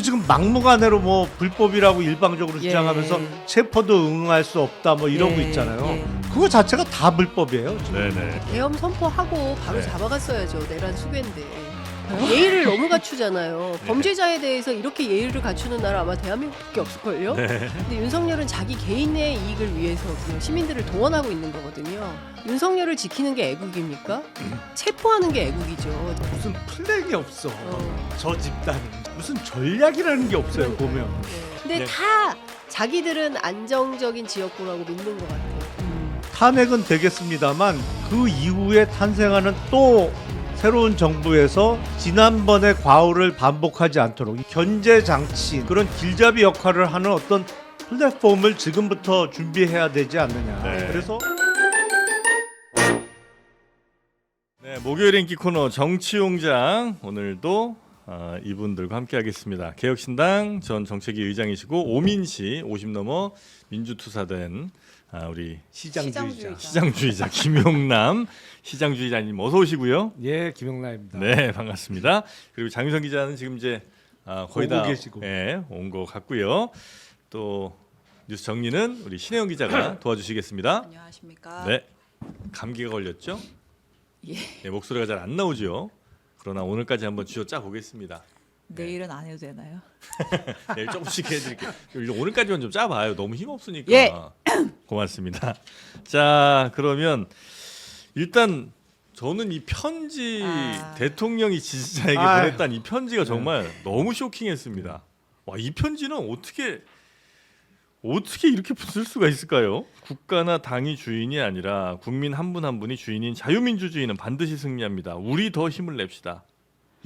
지금 막무가내로 뭐 불법이라고 일방적으로 예. 주장하면서 체포도 응할 수 없다 뭐 이러고 예, 있잖아요. 예. 그거 자체가 다 불법이에요. 지금. 네네. 계엄 선포하고 바로 네. 잡아갔어야죠. 내란 수괴인데. 예의를 너무 갖추잖아요. 범죄자에 대해서 이렇게 예의를 갖추는 나라 아마 대한민국밖에 없을걸요. 네. 근데 윤석열은 자기 개인의 이익을 위해서 그냥 시민들을 동원하고 있는 거거든요. 윤석열을 지키는 게 애국입니까? 체포하는 게 애국이죠. 무슨 플랜이 없어. 어. 저 집단은 무슨 전략이라는 게 없어요. 보면. 근데 네. 다 자기들은 안정적인 지역구라고 믿는 것 같아요. 탄핵은 되겠습니다만 그 이후에 탄생하는 또 새로운 정부에서 지난번의 과오를 반복하지 않도록 견제 장치 그런 길잡이 역할을 하는 어떤 플랫폼을 지금부터 준비해야 되지 않느냐. 네. 그래서 네, 목요일 인기 코너 정치용장 오늘도 이분들과 함께하겠습니다. 개혁신당 전 정책위 의장이시고 오민시 50 넘어 민주투사된 우리 시장주의자. 시장주의자 김용남 시장주의자님 어서 오시고요. 예, 김용남입니다. 네, 반갑습니다. 그리고 장윤성 기자는 지금 이제 거의 다 오고 계시고. 온 것 같고요. 또 뉴스 정리는 우리 신혜영 기자가 도와주시겠습니다. 안녕하십니까. 네, 감기가 걸렸죠? 예. 네, 목소리가 잘 안 나오죠. 그러나 오늘까지 한번 쥐어짜 보겠습니다. 내일은 안 해도 되나요? 네, 조금씩 해드릴게요. 오늘까지만 좀 짜봐요. 너무 힘 없으니까. 예. 고맙습니다. 자, 그러면 일단 저는 이 편지 대통령이 지지자에게 아유. 보냈다는 이 편지가 정말 너무 쇼킹했습니다. 와, 이 편지는 어떻게 이렇게 쓸 수가 있을까요? 국가나 당이 주인이 아니라 국민 한 분 한 분이 주인인 자유민주주의는 반드시 승리합니다. 우리 더 힘을 냅시다.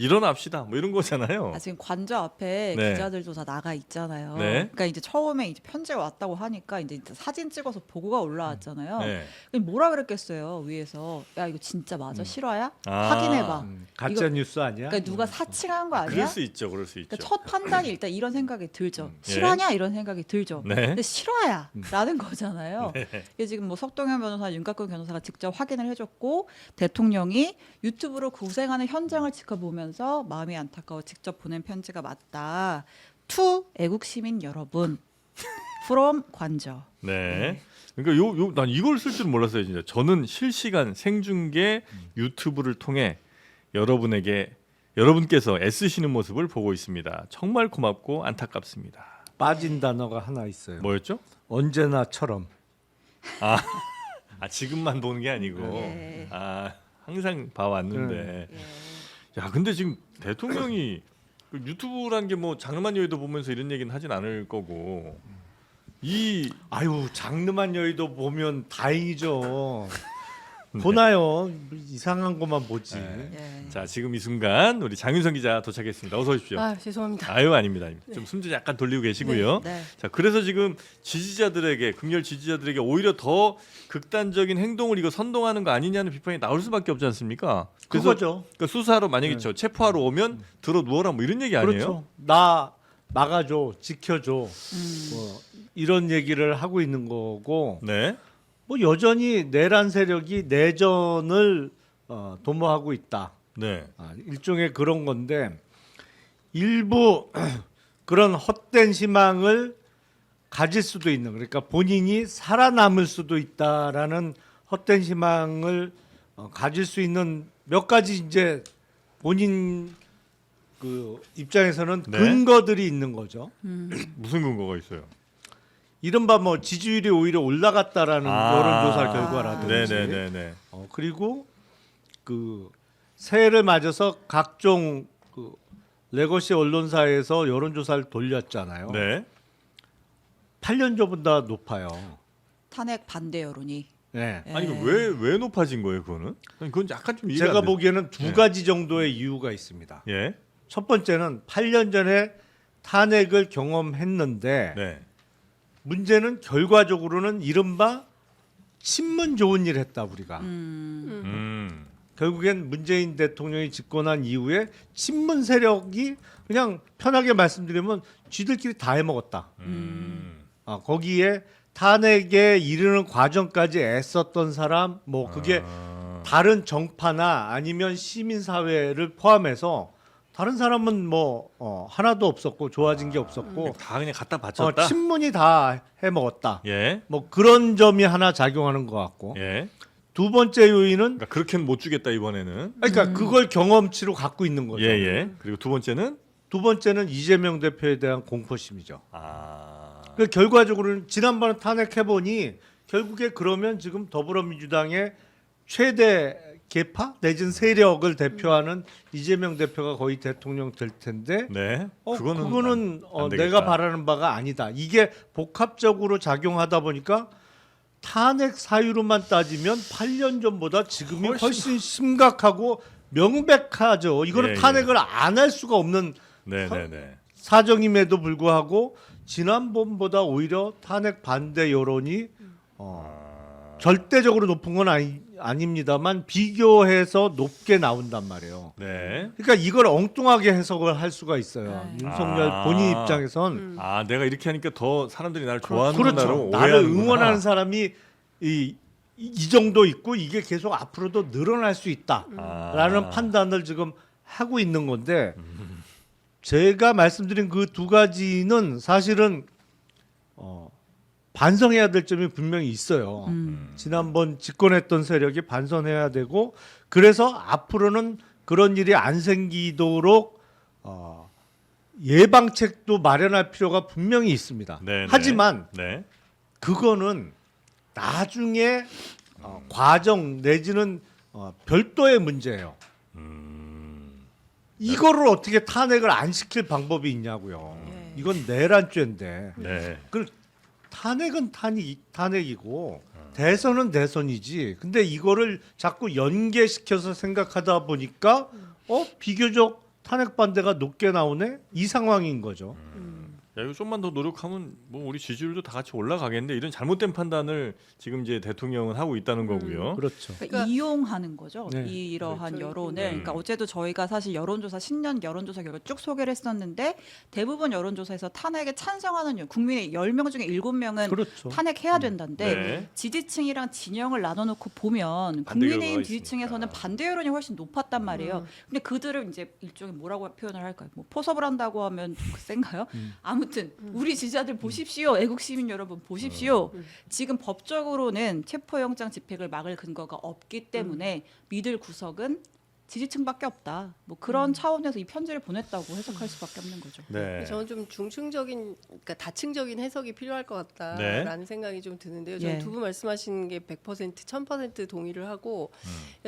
일어납시다. 뭐 이런 거잖아요. 지금 관저 앞에 네. 기자들도 다 나가 있잖아요. 네. 그러니까 이제 처음에 이제 편지가 왔다고 하니까 이제 사진 찍어서 보고가 올라왔잖아요. 네. 그럼 뭐라 그랬겠어요 위에서? 야 이거 진짜 맞아 실화야? 아. 확인해봐. 가짜 이거- 뉴스 아니야? 그러니까 누가 사칭한 거 아니야? 그럴 수 있죠. 그럴 수 있죠. 그러니까 첫 판단이 일단 이런 생각이 들죠. 예. 실화냐 이런 생각이 들죠. 네. 근데 실화야라는 거잖아요. 네. 이게 지금 뭐 석동현 변호사, 윤곽근 변호사가 직접 확인을 해줬고 대통령이 유튜브로 고생하는 현장을 지켜보면서 마음이 안타까워 직접 보낸 편지가 맞다. 투 애국 시민 여러분, from 관저. 네. 그러니까 난 이걸 쓸 줄은 몰랐어요, 진짜. 저는 실시간 생중계 유튜브를 통해 여러분께서 애쓰시는 모습을 보고 있습니다. 정말 고맙고 안타깝습니다. 빠진 단어가 하나 있어요. 뭐였죠? 언제나처럼. 지금만 보는 게 아니고 예. 항상 봐왔는데. 예. 야, 근데 지금 대통령이 그 유튜브라는 게 뭐 장르만 여의도 보면서 이런 얘기는 하진 않을 거고 아유, 장르만 여의도 보면 다행이죠. 보나요? 이상한 것만 보지. 네. 예. 자, 지금 이 순간 우리 장윤성 기자 도착했습니다. 어서 오십시오. 아, 죄송합니다. 아유, 아닙니다. 좀 숨 약간 돌리고 계시고요. 네. 자, 그래서 지금 극렬 지지자들에게 오히려 더 극단적인 행동을 이거 선동하는 거 아니냐는 비판이 나올 수밖에 없지 않습니까? 그래서 그거죠. 그러니까 수사하러 만약에 체포하러 오면 들어 누워라 뭐 이런 얘기 아니에요? 그렇죠. 나 막아줘, 지켜줘. 뭐 이런 얘기를 하고 있는 거고. 네. 뭐 여전히 내란 세력이 내전을 도모하고 있다. 네. 일종의 그런 건데 일부 그런 헛된 희망을 가질 수도 있는, 그러니까 본인이 살아남을 수도 있다라는 헛된 희망을 가질 수 있는 몇 가지 이제 본인 그 입장에서는 네. 근거들이 있는 거죠. 무슨 근거가 있어요? 이른바 뭐 지지율이 오히려 올라갔다라는 여론조사 결과라든지, 네네네네. 그리고 그 새해를 맞아서 각종 그 레거시 언론사에서 여론조사를 돌렸잖아요. 네. 8년 전보다 높아요. 탄핵 반대 여론이. 네. 예. 아니 왜 높아진 거예요, 그거는? 그건 약간 좀 이해가 제가 안 돼요. 보기에는 두 네. 가지 정도의 이유가 있습니다. 예. 첫 번째는 8년 전에 탄핵을 경험했는데 네. 문제는 결과적으로는 이른바 친문 좋은 일 했다 우리가. 결국엔 문재인 대통령이 집권한 이후에 친문 세력이 그냥 편하게 말씀드리면 쥐들끼리 다 해먹었다. 거기에 탄핵에 이르는 과정까지 애썼던 사람, 뭐 그게 다른 정파나 아니면 시민사회를 포함해서 다른 사람은 뭐 하나도 없었고 좋아진 게 없었고 다 그냥 갖다 바쳤다. 친문이 다 해먹었다. 예. 뭐 그런 점이 하나 작용하는 것 같고 예. 두 번째 요인은 그러니까 그렇게는 못 주겠다 이번에는. 그러니까 그걸 경험치로 갖고 있는 거죠. 예, 예. 그리고 두 번째는 두 번째는 이재명 대표에 대한 공포심이죠. 아. 그 결과적으로는 지난번에 탄핵해 보니 결국에 그러면 지금 더불어민주당의 최대 계파 내진 세력을 대표하는 이재명 대표가 거의 대통령 될 텐데 네. 그거는 안 되겠다. 내가 바라는 바가 아니다. 이게 복합적으로 작용하다 보니까 탄핵 사유로만 따지면 8년 전보다 지금이 훨씬 심각하고 명백하죠. 이거는 예, 예. 탄핵을 안 할 수가 없는 네, 네, 네. 사정임에도 불구하고 지난번보다 오히려 탄핵 반대 여론이 절대적으로 높은 건 아닙니다만 비교해서 높게 나온단 말이에요. 네. 그러니까 이걸 엉뚱하게 해석을 할 수가 있어요. 네. 윤석열 아. 본인 입장에선 아, 내가 이렇게 하니까 더 사람들이 나를 좋아하는 그렇죠. 나를 응원하는 사람이 이 정도 있고 이게 계속 앞으로도 늘어날 수 있다라는 판단을 지금 하고 있는 건데 제가 말씀드린 그 두 가지는 사실은 반성해야 될 점이 분명히 있어요. 지난번 집권했던 세력이 반성해야 되고 그래서 앞으로는 그런 일이 안 생기도록 예방책도 마련할 필요가 분명히 있습니다. 네, 네. 하지만 네. 그거는 나중에 과정 내지는 별도의 문제예요. 이거를 어떻게 탄핵을 안 시킬 방법이 있냐고요. 예. 이건 내란죄인데 네. 그 탄핵은 탄핵이고 대선은 대선이지. 근데 이거를 자꾸 연계시켜서 생각하다 보니까 비교적 탄핵 반대가 높게 나오네 이 상황인 거죠. 야, 이거 좀만 더 노력하면 뭐 우리 지지율도 다 같이 올라가겠는데 이런 잘못된 판단을 지금 이제 대통령은 하고 있다는 거고요. 그렇죠. 그러니까 이용하는 거죠. 네. 이러한 그렇죠. 여론을. 그러니까 어제도 저희가 사실 여론조사 신년 여론조사 결과 쭉 소개를 했었는데 대부분 여론조사에서 탄핵에 찬성하는 국민의 10명 중에 7명은 그렇죠. 탄핵해야 된다는데 네. 지지층이랑 진영을 나눠놓고 보면 반대 결과가 국민의힘 있으니까. 지지층에서는 반대 여론이 훨씬 높았단 말이에요. 근데 그들을 이제 일종의 뭐라고 표현을 할까요? 뭐 포섭을 한다고 하면 좀 센가요? 아무튼 우리 지지자들 보십시오. 애국 시민 여러분 보십시오. 지금 법적으로는 체포영장 집행을 막을 근거가 없기 때문에 믿을 구석은 지지층밖에 없다. 뭐 그런 차원에서 이 편지를 보냈다고 해석할 수밖에 없는 거죠. 네. 저는 좀 중층적인, 그러니까 다층적인 해석이 필요할 것 같다라는 생각이 좀 드는데요. 저는 예. 두 분 말씀하신 게 100%, 1000% 동의를 하고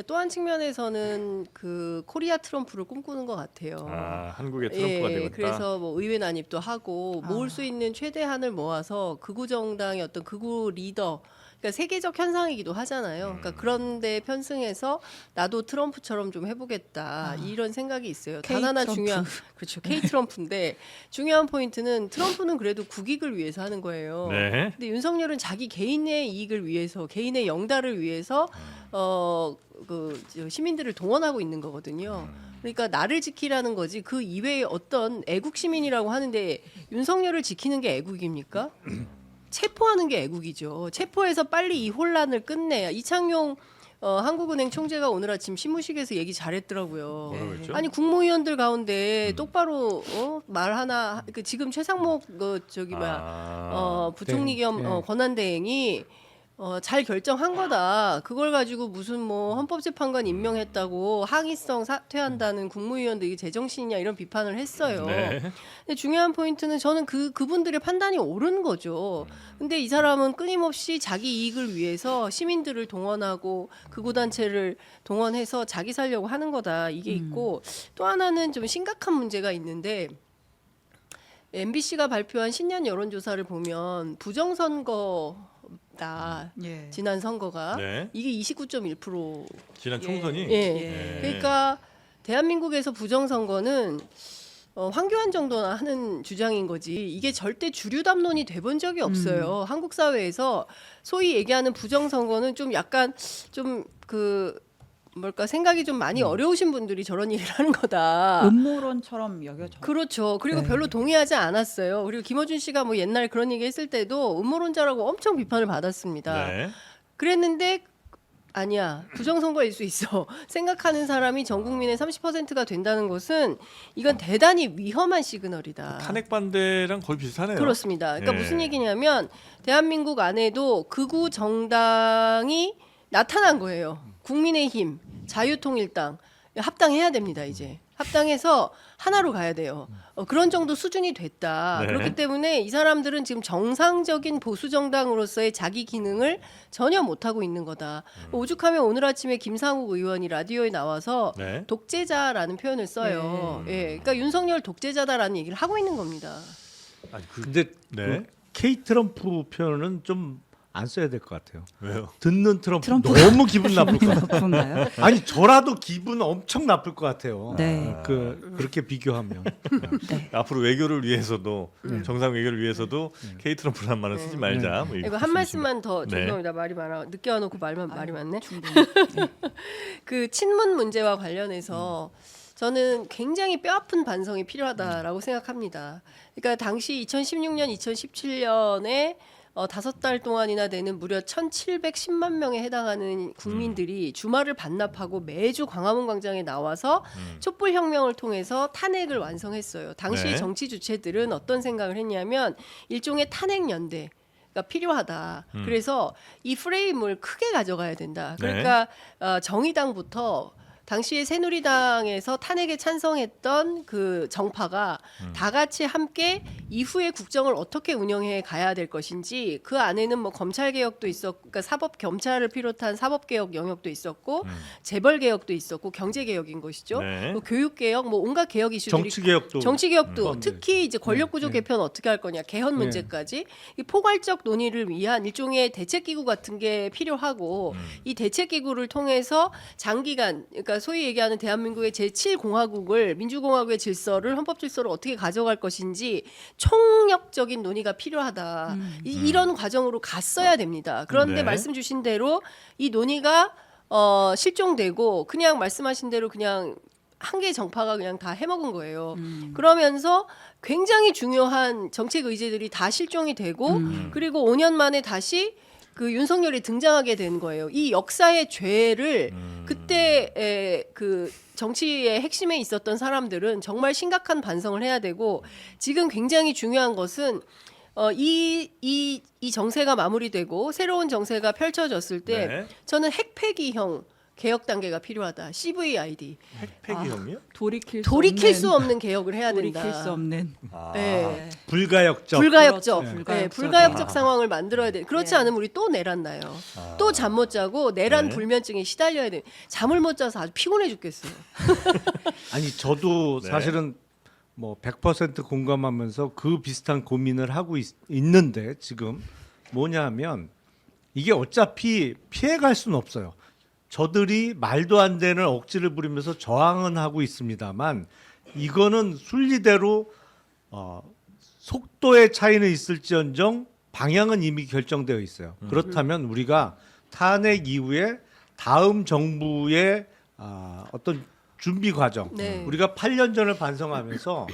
또 한 측면에서는 그 코리아 트럼프를 꿈꾸는 것 같아요. 아, 한국의 트럼프가 되겠다. 그래서 뭐 의회 난입도 하고 모을 아. 수 있는 최대한을 모아서 극우 정당의 어떤 극우 리더, 그러니까 세계적 현상이기도 하잖아요. 그러니까 그런데 편승해서 나도 트럼프처럼 좀 해보겠다 이런 생각이 있어요. K 단 하나 트럼프. 중요한 그렇죠. K 트럼프인데 중요한 포인트는 트럼프는 그래도 국익을 위해서 하는 거예요. 네. 근데 윤석열은 자기 개인의 이익을 위해서, 개인의 영달을 위해서 시민들을 동원하고 있는 거거든요. 그러니까 나를 지키라는 거지 그 이외에 어떤 애국 시민이라고 하는데 윤석열을 지키는 게 애국입니까? 체포하는 게 애국이죠. 체포해서 빨리 이 혼란을 끝내야. 이창용 한국은행 총재가 오늘 아침 신무식에서 얘기 잘했더라고요. 뭐라고 했죠? 아니 국무위원들 가운데 똑바로 말 하나 지금 최상목 부총리 겸 네. 권한대행이 잘 결정한 거다. 그걸 가지고 무슨 뭐 헌법재판관 임명했다고 항의성 사퇴한다는 국무위원들 이게 제정신이냐 이런 비판을 했어요. 네. 근데 중요한 포인트는 저는 그분들의 판단이 옳은 거죠. 근데 이 사람은 끊임없이 자기 이익을 위해서 시민들을 동원하고 극우단체를 동원해서 자기 살려고 하는 거다. 이게 있고 또 하나는 좀 심각한 문제가 있는데 MBC가 발표한 신년 여론조사를 보면 부정선거 예. 지난 선거가 네. 이게 29.1%. 지난 총선이 예. 네. 그러니까 대한민국에서 부정선거는 황교안 정도나 하는 주장인 거지 이게 절대 주류 담론이 돼본 적이 없어요. 한국 사회에서 소위 얘기하는 부정선거는 좀 약간 좀 생각이 좀 많이 어려우신 분들이 저런 일을 하는 거다. 음모론처럼 여겨져. 그렇죠. 그리고 네. 별로 동의하지 않았어요. 그리고 김어준 씨가 뭐 옛날 그런 얘기 했을 때도 음모론자라고 엄청 비판을 받았습니다. 네. 그랬는데 아니야. 부정선거일 수 있어. 생각하는 사람이 전 국민의 30%가 된다는 것은 이건 대단히 위험한 시그널이다. 탄핵 반대랑 거의 비슷하네요. 그렇습니다. 그러니까 예. 무슨 얘기냐면 대한민국 안에도 극우 정당이 나타난 거예요. 국민의힘, 자유통일당 합당해야 됩니다. 이제 합당해서 하나로 가야 돼요. 그런 정도 수준이 됐다. 네. 그렇기 때문에 이 사람들은 지금 정상적인 보수 정당으로서의 자기 기능을 전혀 못 하고 있는 거다. 오죽하면 오늘 아침에 김상욱 의원이 라디오에 나와서 네. 독재자라는 표현을 써요. 예, 그러니까 윤석열 독재자다라는 얘기를 하고 있는 겁니다. 아니, 근데 네. 그 K 트럼프 표현은 좀 안 써야 될 것 같아요. 왜요? 듣는 트럼프 트럼프가 너무 기분 나쁠 것 같아요. 나쁜가요? 아니 저라도 기분 엄청 나쁠 것 같아요. 네. 그렇게 비교하면. 네. 앞으로 외교를 위해서도 정상 외교를 위해서도 K 트럼프라는 말은 쓰지 말자. 뭐 이거 한 말씀만 더 네. 죄송합니다. 말이 많아. 늦게 와놓고 말이 많네. 충분히. 그 친문 문제와 관련해서 저는 굉장히 뼈아픈 반성이 필요하다라고 생각합니다. 그러니까 당시 2016년, 2017년에 5달 동안이나 되는 무려 1,710만 명에 해당하는 국민들이 주말을 반납하고 매주 광화문 광장에 나와서 촛불 혁명을 통해서 탄핵을 완성했어요. 당시 네. 정치 주체들은 어떤 생각을 했냐면 일종의 탄핵 연대 가 필요하다. 그래서 이 프레임을 크게 가져가야 된다. 그러니까 정의당부터 당시에 새누리당에서 탄핵에 찬성했던 그 정파가 다 같이 함께 이후의 국정을 어떻게 운영해 가야 될 것인지 그 안에는 뭐 검찰 개혁도 있었고, 그러니까 사법 검찰을 비롯한 사법 개혁 영역도 있었고 재벌 개혁도 있었고 경제 개혁인 것이죠. 네. 뭐 교육 개혁, 뭐 온갖 개혁 이슈들이 정치 개혁도 도 특히 이제 권력 구조 네. 개편 어떻게 할 거냐 개헌 문제까지 이 포괄적 논의를 위한 일종의 대책 기구 같은 게 필요하고 이 대책 기구를 통해서 장기간 그러니까 소위 얘기하는 대한민국의 제7공화국을 민주공화국의 질서를 헌법 질서를 어떻게 가져갈 것인지 총력적인 논의가 필요하다. 이런 과정으로 갔어야 됩니다. 그런데 네. 말씀 주신 대로 이 논의가 실종되고 그냥 말씀하신 대로 그냥 한 개 정파가 그냥 다 해먹은 거예요. 그러면서 굉장히 중요한 정책 의제들이 다 실종이 되고 그리고 5년 만에 다시 그 윤석열이 등장하게 된 거예요. 이 역사의 죄를 그때 그 정치의 핵심에 있었던 사람들은 정말 심각한 반성을 해야 되고 지금 굉장히 중요한 것은 이 정세가 마무리되고 새로운 정세가 펼쳐졌을 때 네. 저는 핵폐기형 개혁 단계가 필요하다. CVID. 핵폐기형이요? 돌이킬 수 없는 개혁을 해야 된다. 돌이킬 수 없는. 네. 불가역적. 불가역적, 그렇죠. 네, 불가역적. 불가역적 상황을 만들어야 돼. 그렇지 네. 않으면 우리 또 내란 나요. 또 잠 못 자고 내란 네. 불면증에 시달려야 돼. 잠을 못 자서 아주 피곤해 죽겠어요. 아니 저도 네. 사실은 뭐 100% 공감하면서 그 비슷한 고민을 하고 있는데 지금 뭐냐면 이게 어차피 피해갈 수는 없어요. 저들이 말도 안 되는 억지를 부리면서 저항은 하고 있습니다만 이거는 순리대로 속도의 차이는 있을지언정 방향은 이미 결정되어 있어요. 그렇다면 우리가 탄핵 이후에 다음 정부의 어떤 준비 과정, 네. 우리가 8년 전을 반성하면서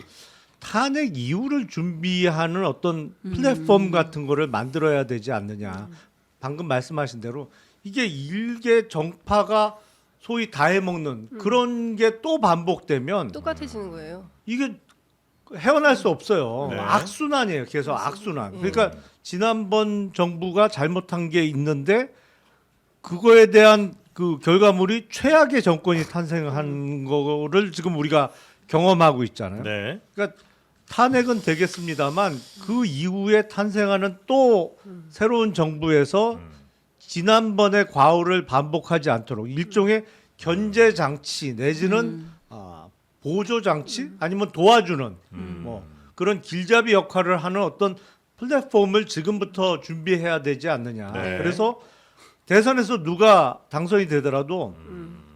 탄핵 이후를 준비하는 어떤 플랫폼 같은 거를 만들어야 되지 않느냐. 방금 말씀하신 대로 이게 일개 정파가 소위 다 해먹는 그런 게 또 반복되면 똑같아지는 거예요. 이게 헤어날 수 없어요. 네. 악순환이에요. 계속 악순환. 그러니까 지난번 정부가 잘못한 게 있는데 그거에 대한 그 결과물이 최악의 정권이 탄생한 거를 지금 우리가 경험하고 있잖아요. 네. 그러니까 탄핵은 되겠습니다만 그 이후에 탄생하는 또 새로운 정부에서 지난번의 과오를 반복하지 않도록 일종의 견제 장치 내지는 보조 장치 아니면 도와주는 뭐 그런 길잡이 역할을 하는 어떤 플랫폼을 지금부터 준비해야 되지 않느냐. 네. 그래서 대선에서 누가 당선이 되더라도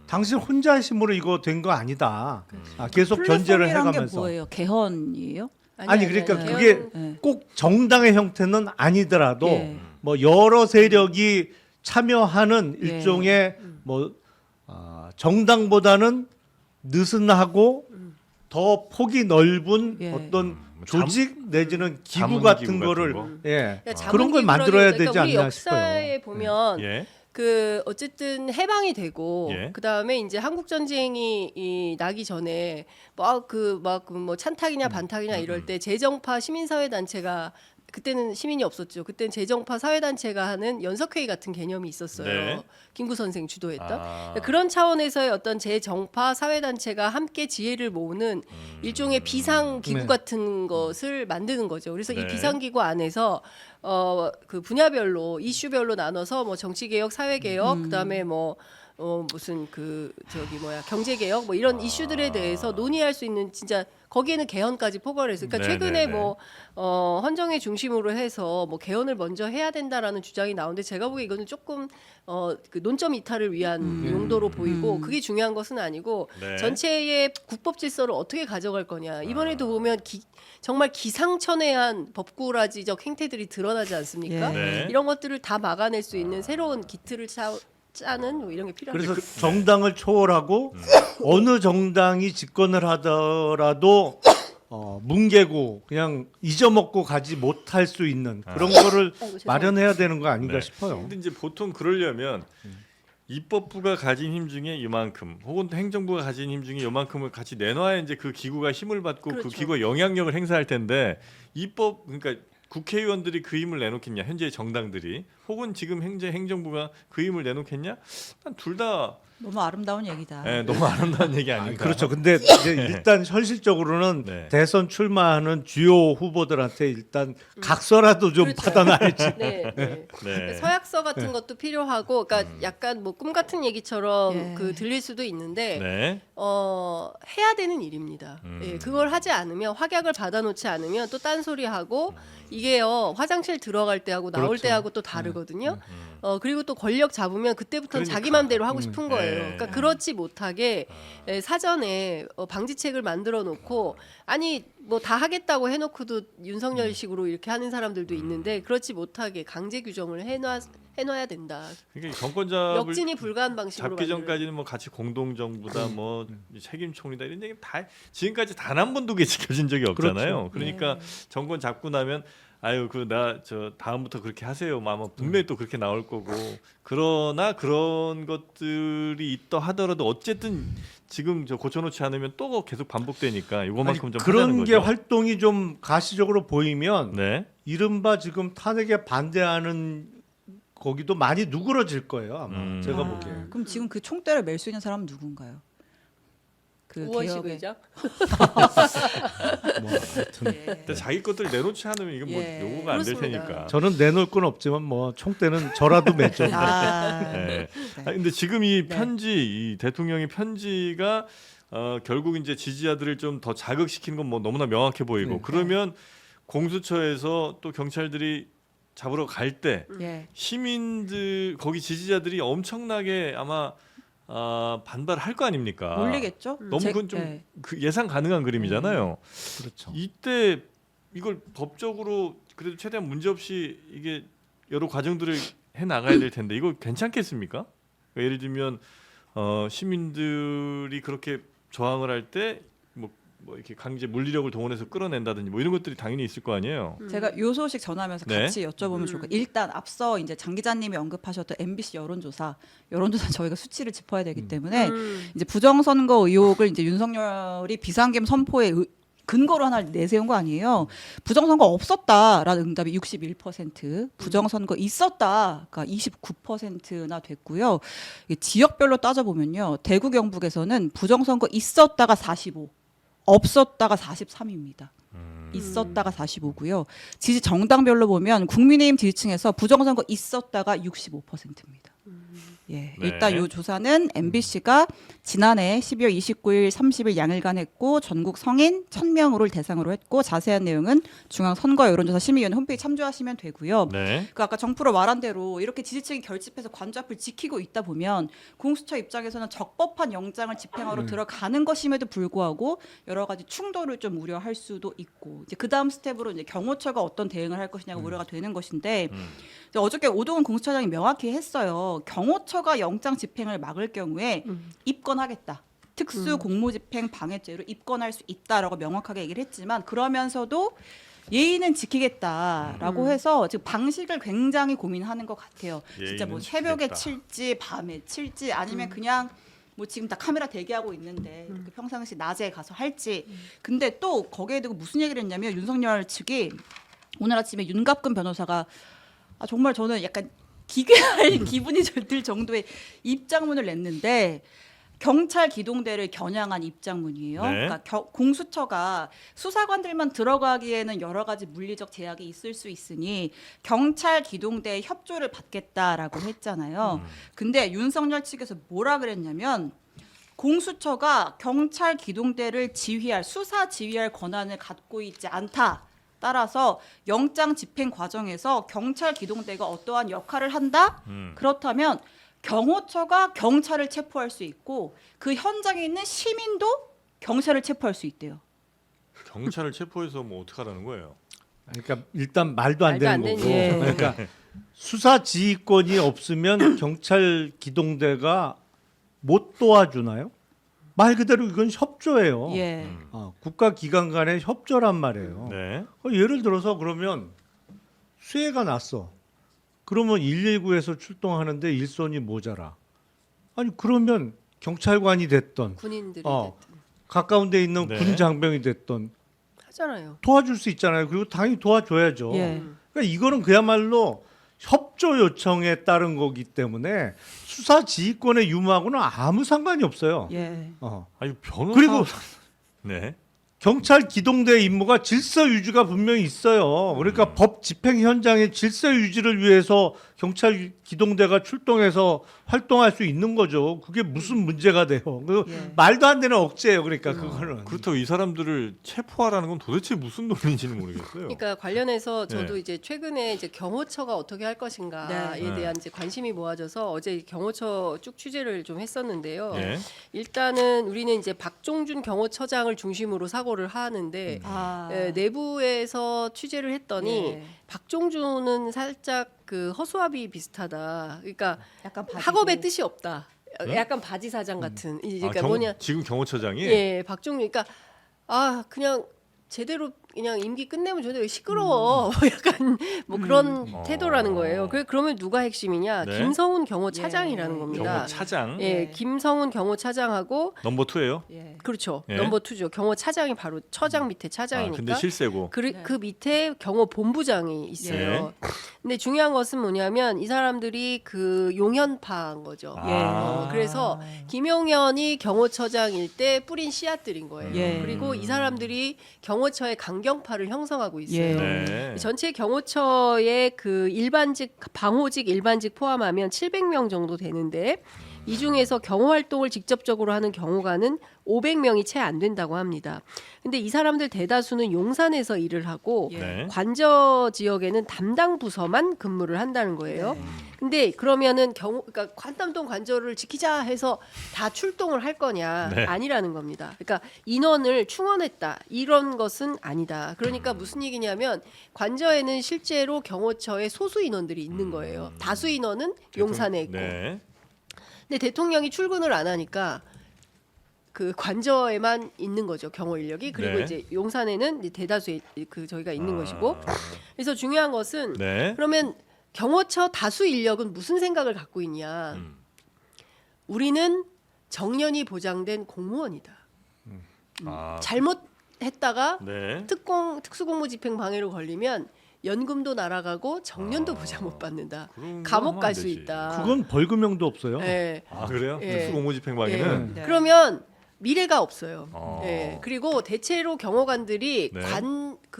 당신 혼자 힘으로 이거 된 거 아니다. 계속 견제를 플랫폼이란 게 해가면서. 뭐예요? 개헌이에요? 아니 그러니까 아니. 그게 네. 꼭 정당의 형태는 아니더라도 예. 뭐 여러 세력이 참여하는 예. 일종의 뭐 정당보다는 느슨하고 더 폭이 넓은 예. 어떤 잠- 조직 내지는 기구 자문 같은 기구 거를 같은 예 그러니까 그런 걸 자문기구라기보다 만들어야 되지 그러니까 우리 않나 역사에 싶어요. 보면 예. 그 어쨌든 해방이 되고 예. 그다음에 이제 한국 전쟁이 나기 전에 뭐 찬탁이냐 반탁이냐 이럴 때 재정파 시민사회 단체가 그때는 시민이 없었죠. 그때는 재정파 사회단체가 하는 연석회의 같은 개념이 있었어요. 네. 김구 선생 주도했던. 아. 그런 차원에서의 어떤 재정파 사회단체가 함께 지혜를 모으는 일종의 비상기구 네. 같은 것을 만드는 거죠. 그래서 네. 이 비상기구 안에서 그 분야별로 이슈별로 나눠서 뭐 정치개혁, 사회개혁, 그다음에 뭐 무슨 경제개혁 뭐 이런 이슈들에 대해서 논의할 수 있는 진짜 거기에는 개헌까지 포괄해서 그러니까 네, 최근에 네, 뭐 헌정의 중심으로 해서 뭐 개헌을 먼저 해야 된다라는 주장이 나오는데 제가 보기에 이거는 조금 그 논점 이탈을 위한 용도로 보이고 그게 중요한 것은 아니고 네. 전체의 국법 질서를 어떻게 가져갈 거냐 이번에도 보면 정말 기상천외한 법꾸라지적 행태들이 드러나지 않습니까? 예. 네. 이런 것들을 다 막아낼 수 있는 새로운 기틀을 짜는 뭐 이런 게 필요합니다. 그래서 정당을 초월하고 어느 정당이 집권을 하더라도 뭉개고 그냥 잊어먹고 가지 못할 수 있는 그런 거를 아이고, 죄송합니다. 마련해야 되는 거 아닌가 네. 싶어요. 근데 이제 보통 그러려면 입법부가 가진 힘 중에 이만큼 혹은 행정부가 가진 힘 중에 이만큼을 같이 내놔야 이제 그 기구가 힘을 받고 그 그렇죠. 기구가 영향력을 행사할 텐데 그러니까 국회의원들이 그 힘을 내놓겠냐 현재 정당들이 혹은 지금 현재 행정부가 그 힘을 내놓겠냐 둘 다 너무 아름다운 얘기다. 너무 아름다운 얘기 아닌가. 그렇죠. 근데 이제 일단 현실적으로는 네. 대선 출마하는 주요 후보들한테 일단 각서라도 좀 그렇죠. 받아놔야지. 네, 네. 네. 서약서 같은 것도 필요하고, 그러니까 약간 뭐 꿈 같은 얘기처럼 예. 그 들릴 수도 있는데 네. 해야 되는 일입니다. 예, 그걸 하지 않으면 확약을 받아놓지 않으면 또 딴소리 하고 이게요 화장실 들어갈 때 하고 나올 그렇죠. 때 하고 또 다르거든요. 그리고 또 권력 잡으면 그때부터는 그러니까. 자기 맘대로 하고 싶은 거예요. 네. 그러니까 그렇지 못하게 사전에 방지책을 만들어 놓고 아니 뭐 다 하겠다고 해놓고도 윤석열식으로 이렇게 하는 사람들도 있는데 그렇지 못하게 강제 규정을 해놔야 된다. 그러니까 정권 잡을 역진이 불가한 방식으로 잡기 만들어야 전까지는 뭐 같이 공동정부다 뭐 책임총리다 이런 얘기 다 지금까지 단 한 번도 그게 지켜진 적이 없잖아요. 그렇죠. 그러니까 정권 잡고 나면 아유 다음부터 그렇게 하세요. 아마 분명히 또 그렇게 나올 거고 그러나 그런 것들이 있다 하더라도 어쨌든 지금 고쳐놓지 않으면 또 계속 반복되니까 이거만큼 좀 그런 하자는 게 거죠. 활동이 좀 가시적으로 보이면 네. 이른바 지금 탄핵에 반대하는 거기도 많이 누그러질 거예요 아마 제가 보기에. 그럼 지금 그 총대를 멜 수 있는 사람은 누군가요? 그 우원식 개혁의 의장. 뭐 하여튼 예. 근데 자기 것들 내놓지 않으면 이게 뭐 예, 요구가 안 될 그렇습니다. 테니까. 저는 내놓을 건 없지만 뭐 총대는 저라도 맺죠. 아, 네. 네. 근데 지금 이 네. 편지, 이 대통령의 편지가 결국 이제 지지자들을 좀 더 자극시키는 건 뭐 너무나 명확해 보이고 네. 그러면 공수처에서 또 경찰들이 잡으러 갈 때 예. 시민들 거기 지지자들이 엄청나게 아마 반발할 거 아닙니까? 몰리겠죠? 너무 제- 그건 좀 예. 그 예상 가능한 그림이잖아요. 그렇죠. 이때 이걸 법적으로 그래도 최대한 문제 없이 이게 여러 과정들을 해 나가야 될 텐데 이거 괜찮겠습니까? 그러니까 예를 들면 시민들이 그렇게 저항을 할 때 뭐 이렇게 강제 물리력을 동원해서 끌어낸다든지 뭐 이런 것들이 당연히 있을 거 아니에요. 제가 요 소식 전하면서 네. 같이 여쭤보면 좋을 것 같아요. 일단 앞서 이제 장 기자님이 언급하셨던 MBC 여론조사 저희가 수치를 짚어야 되기 때문에 이제 부정선거 의혹을 이제 윤석열이 비상계엄 선포에 근거로 하나 내세운 거 아니에요. 부정선거 없었다라는 응답이 61%, 부정선거 있었다가 29%나 됐고요. 이게 지역별로 따져보면요. 대구 경북에서는 부정선거 있었다가 45, 없었다가 43입니다. 있었다가 45고요. 지지 정당별로 보면 국민의힘 지지층에서 부정선거 있었다가 65%입니다. 예, 네. 일단 이 조사는 MBC가 지난해 12월 29일, 30일 양일간 했고 전국 성인 1,000명을 대상으로 했고 자세한 내용은 중앙선거 여론조사 심의위원회 홈페이지 참조하시면 되고요. 네. 그 아까 정프로 말한 대로 이렇게 지지층이 결집해서 관저 앞을 지키고 있다 보면 공수처 입장에서는 적법한 영장을 집행하러 들어가는 것임에도 불구하고 여러 가지 충돌을 좀 우려할 수도 있고 이제 그 다음 스텝으로 이제 경호처가 어떤 대응을 할 것이냐가 우려가 되는 것인데 이제 어저께 오동훈 공수처장이 명확히 했어요. 경호처가 영장 집행을 막을 경우에 입건하겠다. 특수 공무집행 방해죄로 입건할 수 있다라고 명확하게 얘기를 했지만 그러면서도 예의는 지키겠다라고 해서 지금 방식을 굉장히 고민하는 것 같아요. 진짜 뭐 예의는 새벽에 지키겠다. 칠지 밤에 칠지 아니면 그냥 뭐 지금 다 카메라 대기하고 있는데 그 평상시 낮에 가서 할지. 근데 또 거기에 대고 무슨 얘기를 했냐면 윤석열 측이 오늘 아침에 윤갑근 변호사가 정말 저는 약간 기괴할 기분이 들 정도의 입장문을 냈는데 경찰 기동대를 겨냥한 입장문이에요. 네. 그러니까 공수처가 수사관들만 들어가기에는 여러 가지 물리적 제약이 있을 수 있으니 경찰 기동대의 협조를 받겠다라고 했잖아요. 근데 윤석열 측에서 뭐라 그랬냐면 공수처가 경찰 기동대를 지휘할 수사 지휘할 권한을 갖고 있지 않다. 따라서 영장 집행 과정에서 경찰 기동대가 어떠한 역할을 한다? 그렇다면 경호처가 경찰을 체포할 수 있고 그 현장에 있는 시민도 경찰을 체포할 수 있대요. 경찰을 체포해서 뭐 어떡하라는 거예요? 그러니까 일단 말도 안 말도 안 되는 거고. 되지. 예. 그러니까 수사 지휘권이 없으면 경찰 기동대가 못 도와주나요? 말 그대로 이건 협조예요. 예. 국가 기관 간의 협조란 말이에요. 네. 예를 들어서 그러면 수해가 났어. 그러면 119에서 출동하는데 일손이 모자라. 아니 그러면 경찰관이 됐던 군인들이 됐든 가까운 데 있는 네. 군 장병이 됐던 하잖아요. 도와줄 수 있잖아요. 그리고 당연히 도와줘야죠. 예. 그러니까 이거는 그야말로 협조 요청에 따른 거기 때문에 수사 지휘권의 유무하고는 아무 상관이 없어요. 예. 아니 변호사 그리고 네. 경찰 기동대의 임무가 질서 유지가 분명히 있어요. 그러니까 법 집행 현장의 질서 유지를 위해서 경찰 기동대가 출동해서 활동할 수 있는 거죠. 그게 무슨 문제가 돼요? 그 예. 말도 안 되는 억제예요. 그러니까 그거는. 그렇다고 이 사람들을 체포하라는 건 도대체 무슨 논리인지는 모르겠어요. 그러니까 관련해서 저도 네. 이제 최근에 이제 경호처가 어떻게 할 것인가에 네. 대한 이제 관심이 모아져서 어제 경호처 쭉 취재를 좀 했었는데요. 예. 일단은 우리는 이제 박종준 경호처장을 중심으로 사고를 하는데 내부에서 취재를 했더니 예. 박종준은 살짝 그 허수아비 비슷하다. 그러니까 약간 바지고. 학업의 뜻이 없다. 네? 약간 바지 사장 같은. 이제 아, 그러니까 뭐냐? 지금 경호처장이 예, 박종준. 그러니까 그냥 제대로 그냥 임기 끝내면 저도 왜 시끄러워. 약간 뭐 그런 태도라는 거예요. 그러면 누가 핵심이냐? 네. 김성훈 경호차장이라는 예. 겁니다. 경호차장 예, 네. 김성훈 경호차장하고 넘버 2예요. 예. 그렇죠. 예. 넘버 2죠. 경호차장이 바로 처장 밑에 차장이니까. 근데 실세고. 그 밑에 경호본부장이 있어요. 네. 근데 중요한 것은 뭐냐면 이 사람들이 그 용현파인 거죠. 아. 그래서 김용현이 경호처장일 때 뿌린 씨앗들인 거예요. 예. 그리고 이 사람들이 경호처의 강경파를 형성하고 있어요. 예. 네. 전체 경호처의 그 일반직 방호직 일반직 포함하면 700명 정도 되는데 이 중에서 경호 활동을 직접적으로 하는 경호관은 500명이 채 안 된다고 합니다. 근데 이 사람들 대다수는 용산에서 일을 하고 예. 네. 관저 지역에는 담당 부서만 근무를 한다는 거예요. 근데 그러면은 그러니까 관담동 관저를 지키자 해서 다 출동을 할 거냐? 네. 아니라는 겁니다. 그러니까 인원을 충원했다 이런 것은 아니다. 그러니까 무슨 얘기냐면 관저에는 실제로 경호처의 소수 인원들이 있는 거예요. 다수 인원은 용산에 있고. 네. 근데 대통령이 출근을 안 하니까 그 관저에만 있는 거죠, 경호 인력이. 그리고 네. 이제 용산에는 이제 대다수의 그 저희가 있는 것이고. 그래서 중요한 것은 네. 그러면 경호처 다수 인력은 무슨 생각을 갖고 있냐? 우리는 정년이 보장된 공무원이다. 아, 잘못했다가 네. 특수공무 집행 방해로 걸리면 연금도 날아가고 정년도 보장 못 받는다. 그런 거 감옥 하면 갈 안 수 되지. 있다. 그건 벌금형도 없어요. 예. 아 그래요? 예. 특수공무집행방해는 예. 네. 그러면 미래가 없어요. 어. 예. 그리고 대체로 경호관들이 네.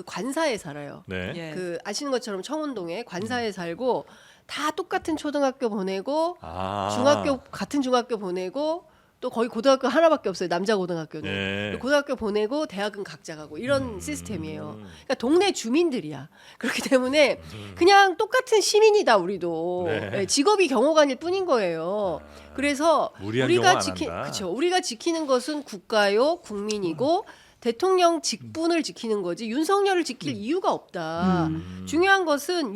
관사에 살아요. 네. 예. 그 아시는 것처럼 청운동에 관사에 살고 다 똑같은 초등학교 보내고 아. 중학교 같은 중학교 보내고 또 거의 고등학교 하나밖에 없어요. 남자 고등학교는. 네. 고등학교 보내고 대학은 각자 가고 이런 시스템이에요. 그러니까 동네 주민들이야. 그렇기 때문에 그냥 똑같은 시민이다 우리도. 네. 예, 직업이 경호관일 뿐인 거예요. 그래서 무리한 우리가 경호 안 지키 한다. 그렇죠. 우리가 지키는 것은 국가요, 국민이고 대통령 직분을 지키는 거지 윤석열을 지킬 이유가 없다. 중요한 것은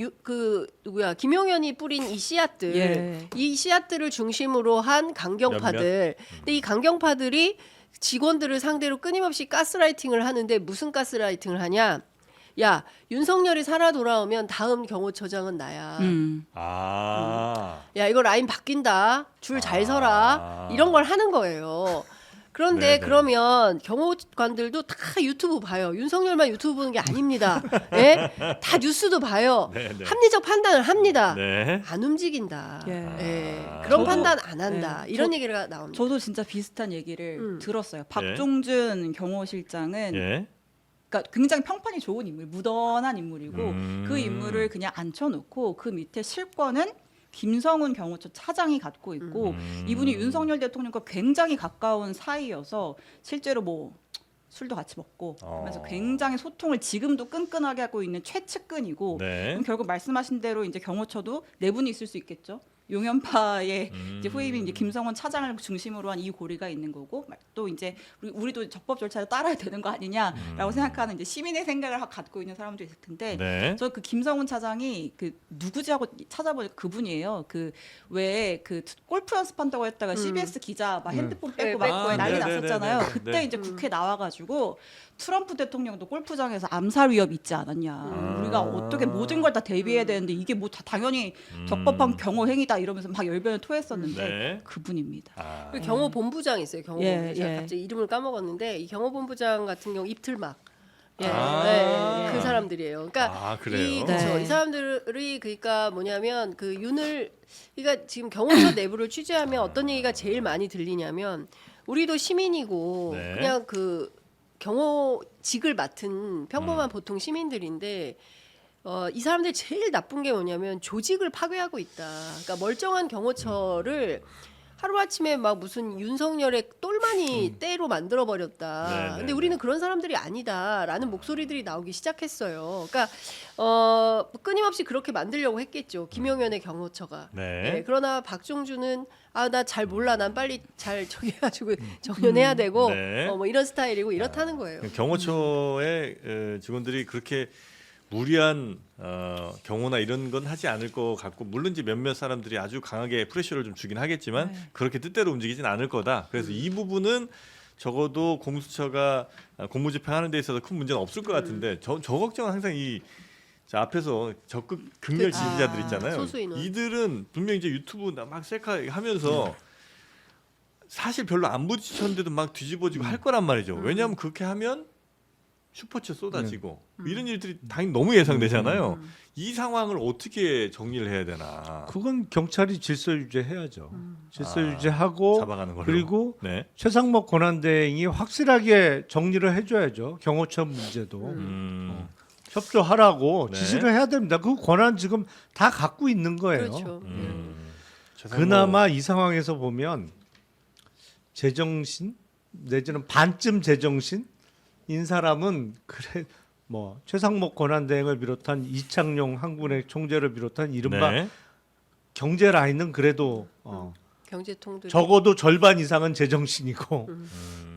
김용현이 뿌린 이 씨앗들, 예. 이 씨앗들을 중심으로 한 강경파들. 근데 이 강경파들이 직원들을 상대로 끊임없이 가스라이팅을 하는데 무슨 가스라이팅을 하냐? 야 윤석열이 살아 돌아오면 다음 경호처장은 나야. 아. 야 이거 라인 바뀐다. 줄 잘 아. 서라. 이런 걸 하는 거예요. 그런데 네네. 그러면 경호관들도 다 유튜브 봐요. 윤석열만 유튜브 보는 게 아닙니다. 예? 다 뉴스도 봐요. 네네. 합리적 판단을 합니다. 네. 안 움직인다. 예. 예. 그런 저도- 판단 안 한다. 네. 이런 얘기가 나옵니다. 저도 진짜 비슷한 얘기를 들었어요. 네. 박종준 경호실장은 예. 그러니까 굉장히 평판이 좋은 인물, 무던한 인물이고 그 인물을 그냥 앉혀놓고 그 밑에 실권은 김성훈 경호처 차장이 갖고 있고 이분이 윤석열 대통령과 굉장히 가까운 사이여서 실제로 뭐 술도 같이 먹고 하면서 굉장히 소통을 지금도 끈끈하게 하고 있는 최측근이고 네. 그럼 결국 말씀하신 대로 이제 경호처도 내분이 있을 수 있겠죠. 용연파의 이제 후임인 이제 김성원 차장을 중심으로 한 이 고리가 있는 거고 또 이제 우리도 적법 절차를 따라야 되는 거 아니냐라고 생각하는 이제 시민의 생각을 갖고 있는 사람도 있을 텐데 네. 저 그 김성훈 차장이 그 누구지 하고 찾아보니까 그분이에요. 그 왜 그 골프 연습한다고 했다가 CBS 기자 막 핸드폰 뺏고 네, 막 뺏고 난리 네네네네. 났었잖아요. 네. 그때 이제 국회 나와가지고 트럼프 대통령도 골프장에서 암살 위협 있지 않았냐. 우리가 어떻게 모든 걸 다 대비해야 되는데 이게 뭐 다 당연히 적법한 경호 행위다 이러면서 막 열변을 토했었는데 네. 그분입니다. 아. 그 경호본부장 있어요. 경호본부장. 예, 제가 예. 갑자기 이름을 까먹었는데 이 경호본부장 같은 경우 입틀막. 예, 아. 네, 그 사람들이에요. 그러니까 아, 그래요? 그렇죠. 네. 이 사람들이 그러니까 뭐냐면 그 윤을 그러니까 지금 경호처 내부를 취재하면 어떤 얘기가 제일 많이 들리냐면 우리도 시민이고 네. 그냥 그 경호직을 맡은 평범한 보통 시민들인데 이 사람들 제일 나쁜 게 뭐냐면 조직을 파괴하고 있다. 그러니까 멀쩡한 경호처를 하루아침에 막 무슨 윤석열의 똘마니 때로 만들어 버렸다. 네네. 근데 우리는 그런 사람들이 아니다라는 목소리들이 나오기 시작했어요. 그러니까 끊임없이 그렇게 만들려고 했겠죠. 김용현의 경호처가. 네. 그러나 박종준은 나 잘 몰라. 난 빨리 잘 저기 해가지고 정연해야 되고 네. 뭐 이런 스타일이고 이렇다는 거예요. 경호처의 직원들이 그렇게 무리한 경호나 이런 건 하지 않을 것 같고 물론 이제 몇몇 사람들이 아주 강하게 프레셔를 좀 주긴 하겠지만 그렇게 뜻대로 움직이진 않을 거다. 그래서 이 부분은 적어도 공수처가 공무집행하는 데 있어서 큰 문제는 없을 것 같은데 저 걱정은 항상 이 앞에서 적극 극렬 그치. 지지자들 있잖아요. 소수 인원. 이들은 분명히 이제 유튜브 막 셀카 하면서 사실 별로 안 부딪혔는데도 막 뒤집어지고 할 거란 말이죠. 왜냐하면 그렇게 하면 슈퍼챗 쏟아지고 이런 일들이 당연히 너무 예상되잖아요. 이 상황을 어떻게 정리를 해야 되나. 그건 경찰이 질서 유지해야죠. 질서 유지하고 잡아가는 걸로. 그리고 네. 최상목 권한대행이 확실하게 정리를 해줘야죠. 경호처 문제도 협조하라고 네. 지시를 해야 됩니다. 그 권한 지금 다 갖고 있는 거예요. 그렇죠. 그나마 이 상황에서 보면 제정신 내지는 반쯤 제정신인 사람은 그래 뭐 최상목 권한대행을 비롯한 이창용 한군의 총재를 비롯한 이른바 네. 경제 라인은 그래도 경제통들 적어도 절반 이상은 제정신이고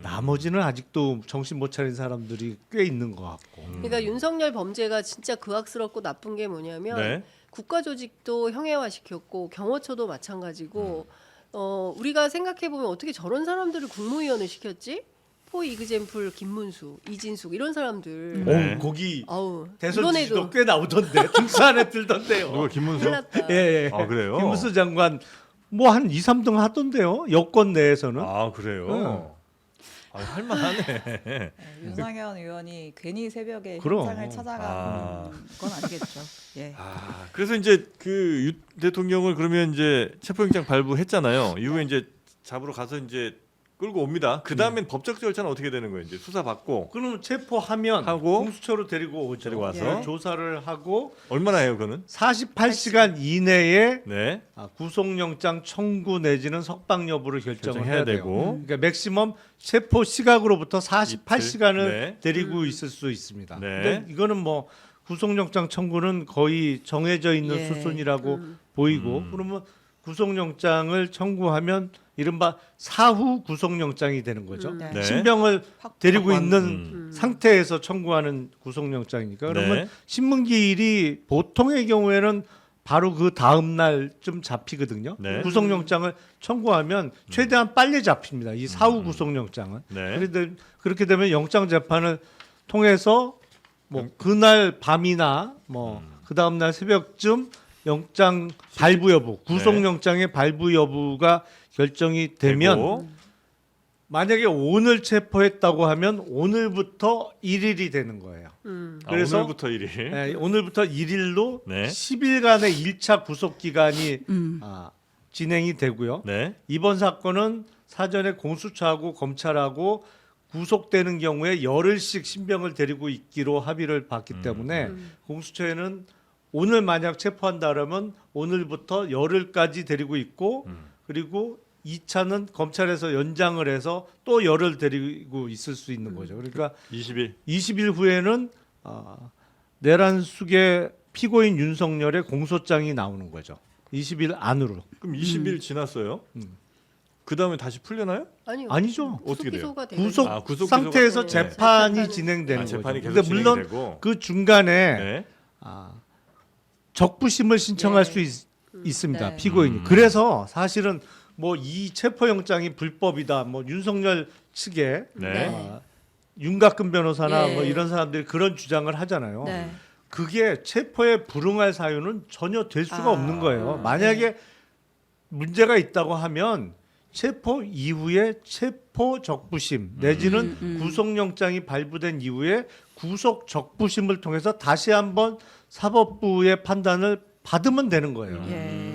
나머지는 아직도 정신 못 차린 사람들이 꽤 있는 것 같고. 그러니까 윤석열 범죄가 진짜 극악스럽고 나쁜 게 뭐냐면 네. 국가 조직도 형해화시켰고 경호처도 마찬가지고 우리가 생각해 보면 어떻게 저런 사람들을 국무위원을 시켰지? 포 이그젠플 김문수, 이진숙 이런 사람들. 네. 거기 아우 대선 이번에도 지지도 꽤 나오던데 등수 안에 들던데요. 누가 김문수? 큰일 났다. 예, 예. 아, 그래요? 김문수 장관 뭐 한 2, 3등 하던데요. 여권 내에서는. 아 그래요. 할만하네. 네, 윤상현 의원이 괜히 새벽에 그럼. 현장을 찾아간 건 아니겠죠. 예. 그래서 이제 그 유 대통령을 그러면 이제 체포영장 발부했잖아요. 이후에 이제 잡으러 가서 이제 끌고 옵니다. 그 다음엔 법적 절차는 어떻게 되는 거예요? 이제 수사 받고 그러면 체포하면 하고 공수처로 데리고 오죠. 데리고 와서 예, 조사를 하고 얼마나 해요, 그거는? 48시간 이내에 네. 구속영장 청구 내지는 석방 여부를 결정을 결정해야 해야 되고. 되고. 그러니까 맥시멈 체포 시각으로부터 48시간을 네. 데리고 있을 수 있습니다. 네. 근데 이거는 뭐 구속영장 청구는 거의 정해져 있는 예. 수순이라고 보이고 그러면 구속영장을 청구하면 이른바 사후 구속영장이 되는 거죠. 네. 네. 신병을 데리고 확보한. 있는 상태에서 청구하는 구속영장이니까 그러면 네. 신문기일이 보통의 경우에는 바로 그 다음 날쯤 잡히거든요. 네. 구속영장을 청구하면 최대한 빨리 잡힙니다. 이 사후 구속영장은. 네. 그렇게 되면 영장 재판을 통해서 뭐 그날 밤이나 뭐 그 다음 날 새벽쯤 영장 발부 여부, 구속영장의 발부 여부가 결정이 되면 되고, 만약에 오늘 체포했다고 하면 오늘부터 1일이 되는 거예요. 그래서 오늘부터 1일. 네, 오늘부터 1일로 네. 10일간의 1차 구속 기간이 진행이 되고요. 네. 이번 사건은 사전에 공수처하고 검찰하고 구속되는 경우에 열흘씩 신병을 데리고 있기로 합의를 봤기 때문에 공수처에는 오늘 만약 체포한다 그러면 오늘부터 열흘까지 데리고 있고 그리고 2차는 검찰에서 연장을 해서 또 열흘 데리고 있을 수 있는 거죠. 그러니까 20일. 20일 후에는 내란 수계 피고인 윤석열의 공소장이 나오는 거죠. 20일 안으로. 그럼 20일 지났어요. 그 다음에 다시 풀려나요? 아니요. 아니죠. 어떻게 돼요? 기소가 되는 구속, 아, 구속 상태에서 기소가- 네. 재판이 진행되는 재판이 거죠. 계속 근데 물론 진행되고. 그 중간에 네. 적부심을 신청할 예. 수 있습니다. 네. 피고인이. 그래서 사실은 뭐 이 체포영장이 불법이다. 뭐 윤석열 측에 네. 윤곽근 변호사나 예. 뭐 이런 사람들이 그런 주장을 하잖아요. 네. 그게 체포에 불응할 사유는 전혀 될 수가 아. 없는 거예요. 만약에 문제가 있다고 하면 체포 이후에 체포 적부심 내지는 구속영장이 발부된 이후에 구속 적부심을 통해서 다시 한번 사법부의 판단을 받으면 되는 거예요. 예.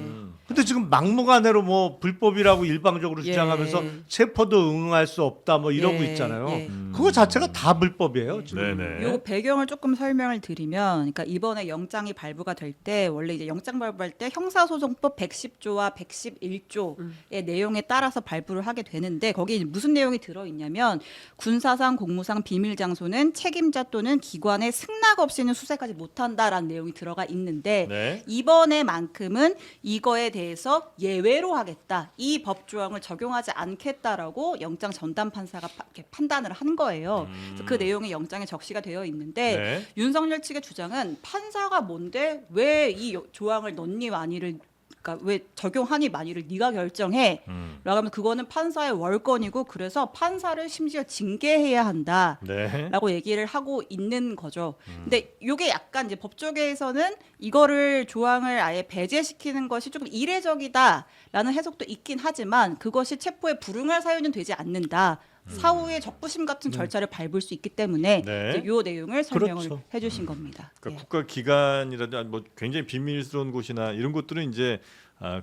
근데 지금 막무가내로 뭐 불법이라고 일방적으로 예. 주장하면서 체포도 응할 수 없다 뭐 이러고 예. 있잖아요. 예. 그거 자체가 다 불법이에요. 지금. 네네. 요 배경을 조금 설명을 드리면, 그러니까 이번에 영장이 발부가 될 때 원래 이제 영장 발부할 때 형사소송법 110조와 111조의 내용에 따라서 발부를 하게 되는데 거기 무슨 내용이 들어 있냐면 군사상, 공무상 비밀 장소는 책임자 또는 기관의 승낙 없이는 수색하지 못한다라는 내용이 들어가 있는데 네. 이번에만큼은 이거에 대해서 예외로 하겠다. 이 법 조항을 적용하지 않겠다라고 영장 전담 판사가 이렇게 판단을 한 거예요. 그래서 그 내용이 영장에 적시가 되어 있는데 네. 윤석열 측의 주장은 판사가 뭔데 왜 이 조항을 넣니 마니를 그러니까 왜 적용하니 마니를 네가 결정해. 라고 하면 그거는 판사의 월권이고 그래서 판사를 심지어 징계해야 한다. 네. 라고 얘기를 하고 있는 거죠. 근데 이게 약간 이제 법조계에서는 이거를 조항을 아예 배제시키는 것이 조금 이례적이다라는 해석도 있긴 하지만 그것이 체포에 불응할 사유는 되지 않는다. 사후에 적부심 같은 절차를 밟을 수 있기 때문에 네. 이 내용을 설명을 그렇죠. 해주신 겁니다. 그러니까 예. 국가기관이라든지 뭐 굉장히 비밀스러운 곳이나 이런 곳들은 이제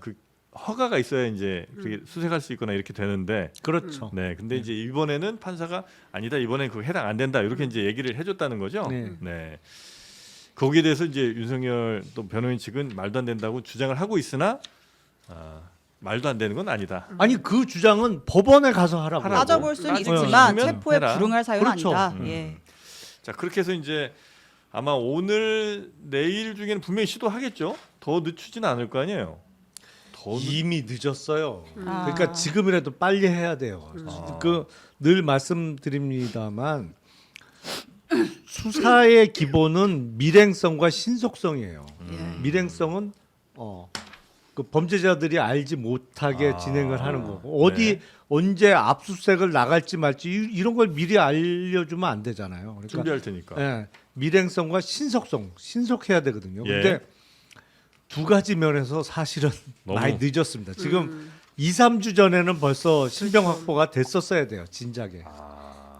그 허가가 있어야 이제 그게 수색할 수 있거나 이렇게 되는데 그렇죠. 네 근데 이제 이번에는 판사가 아니다 이번엔 그거 해당 안 된다 이렇게 이제 얘기를 해줬다는 거죠. 네. 거기에 대해서 이제 윤석열 또 변호인 측은 말도 안 된다고 주장을 하고 있으나 말도 안 되는 건 아니다. 아니 그 주장은 법원에 가서 하라고. 하라고. 따져볼 수는 따지면 있지만 체포에 해라. 불응할 사유는 그렇죠. 아니다. 예. 자 그렇게 해서 이제 아마 오늘 내일 중에는 분명히 시도하겠죠. 더 늦추지는 않을 거 아니에요. 이미 늦었어요. 아. 그러니까 지금이라도 빨리 해야 돼요. 그 늘 말씀드립니다만 수사의 기본은 밀행성과 신속성이에요. 밀행성은 그 범죄자들이 알지 못하게 진행을 하는 거고 어디 네. 언제 압수수색을 나갈지 말지 이런 걸 미리 알려주면 안 되잖아요. 그러니까 준비할 테니까. 예, 밀행성과 신속성, 신속해야 되거든요. 예. 근데 두 가지 면에서 사실은 너무- 많이 늦었습니다. 지금 2, 3주 전에는 벌써 신병 확보가 됐었어야 돼요. 진작에.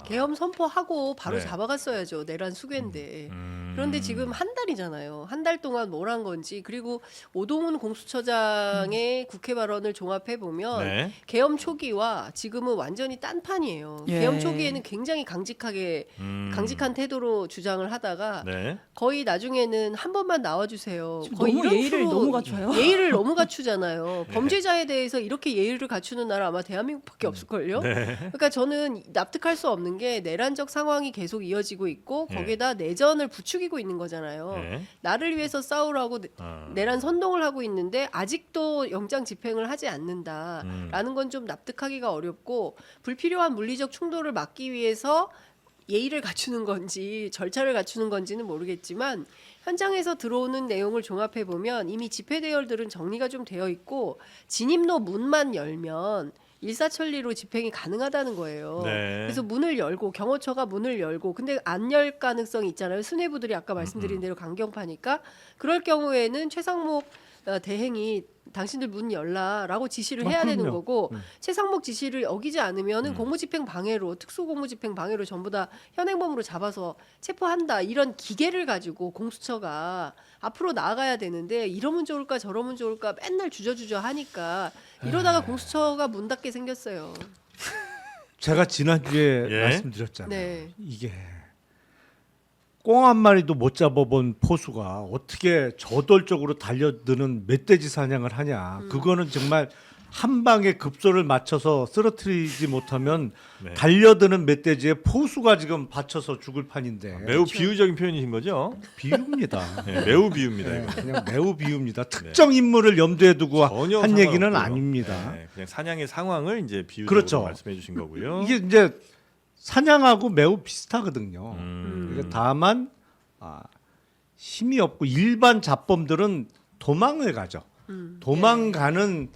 계엄 선포하고 바로 네. 잡아갔어야죠. 내란 수괴인데. 그런데 지금 한 달이잖아요. 한 달 동안 뭘 한 건지 그리고 오동훈 공수처장의 국회 발언을 종합해 보면 네. 계엄 초기와 지금은 완전히 딴판이에요. 예. 계엄 초기에는 굉장히 강직한 태도로 주장을 하다가 네. 거의 나중에는 한 번만 나와주세요. 거의 너무 이런 예의를 프로- 너무 갖춰요. 예의를 너무 갖추잖아요. 네. 범죄자에 대해서 이렇게 예의를 갖추는 나라 아마 대한민국밖에 없을걸요. 그러니까 저는 납득할 수 없는 게 내란적 상황이 계속 이어지고 있고 네. 거기에다 내전을 부추기고 있는 거잖아요. 네. 나를 위해서 싸우라고 내란 선동을 하고 있는데 아직도 영장 집행을 하지 않는다라는 건 좀 납득하기가 어렵고 불필요한 물리적 충돌을 막기 위해서 예의를 갖추는 건지 절차를 갖추는 건지는 모르겠지만 현장에서 들어오는 내용을 종합해 보면 이미 집회 대열들은 정리가 좀 되어 있고 진입로 문만 열면 일사천리로 집행이 가능하다는 거예요. 네. 그래서 문을 열고 경호처가 문을 열고 근데 안 열 가능성이 있잖아요. 수뇌부들이 아까 말씀드린 대로 강경파니까 그럴 경우에는 최상목 대행이 당신들 문 열라라고 지시를 해야 되는 그럼요. 거고 최상목 지시를 어기지 않으면은 공무집행 방해로 특수공무집행 방해로 전부 다 현행범으로 잡아서 체포한다 이런 기계를 가지고 공수처가 앞으로 나아가야 되는데 이러면 좋을까 저러면 좋을까 맨날 주저주저 하니까 이러다가 공수처가 문 닫게 생겼어요. 제가 지난주에 예? 말씀드렸잖아요. 네. 이게 꽁 한 마리도 못 잡아본 포수가 어떻게 저돌적으로 달려드는 멧돼지 사냥을 하냐. 그거는 정말 한 방에 급소를 맞춰서 쓰러뜨리지 못하면 네. 달려드는 멧돼지에 포수가 지금 받쳐서 죽을 판인데 매우 비유적인 표현이신 거죠? 비유입니다. 네, 매우 비유입니다. 네, 이거. 그냥 매우 비유입니다. 특정 인물을 염두에 두고 전혀 한 얘기는 상관없고요. 아닙니다. 네, 그냥 사냥의 상황을 이제 비유적으로 그렇죠. 말씀해 주신 거고요. 이게 이제 사냥하고 매우 비슷하거든요. 그러니까 다만 힘이 없고 일반 잡범들은 도망을 가죠. 도망가는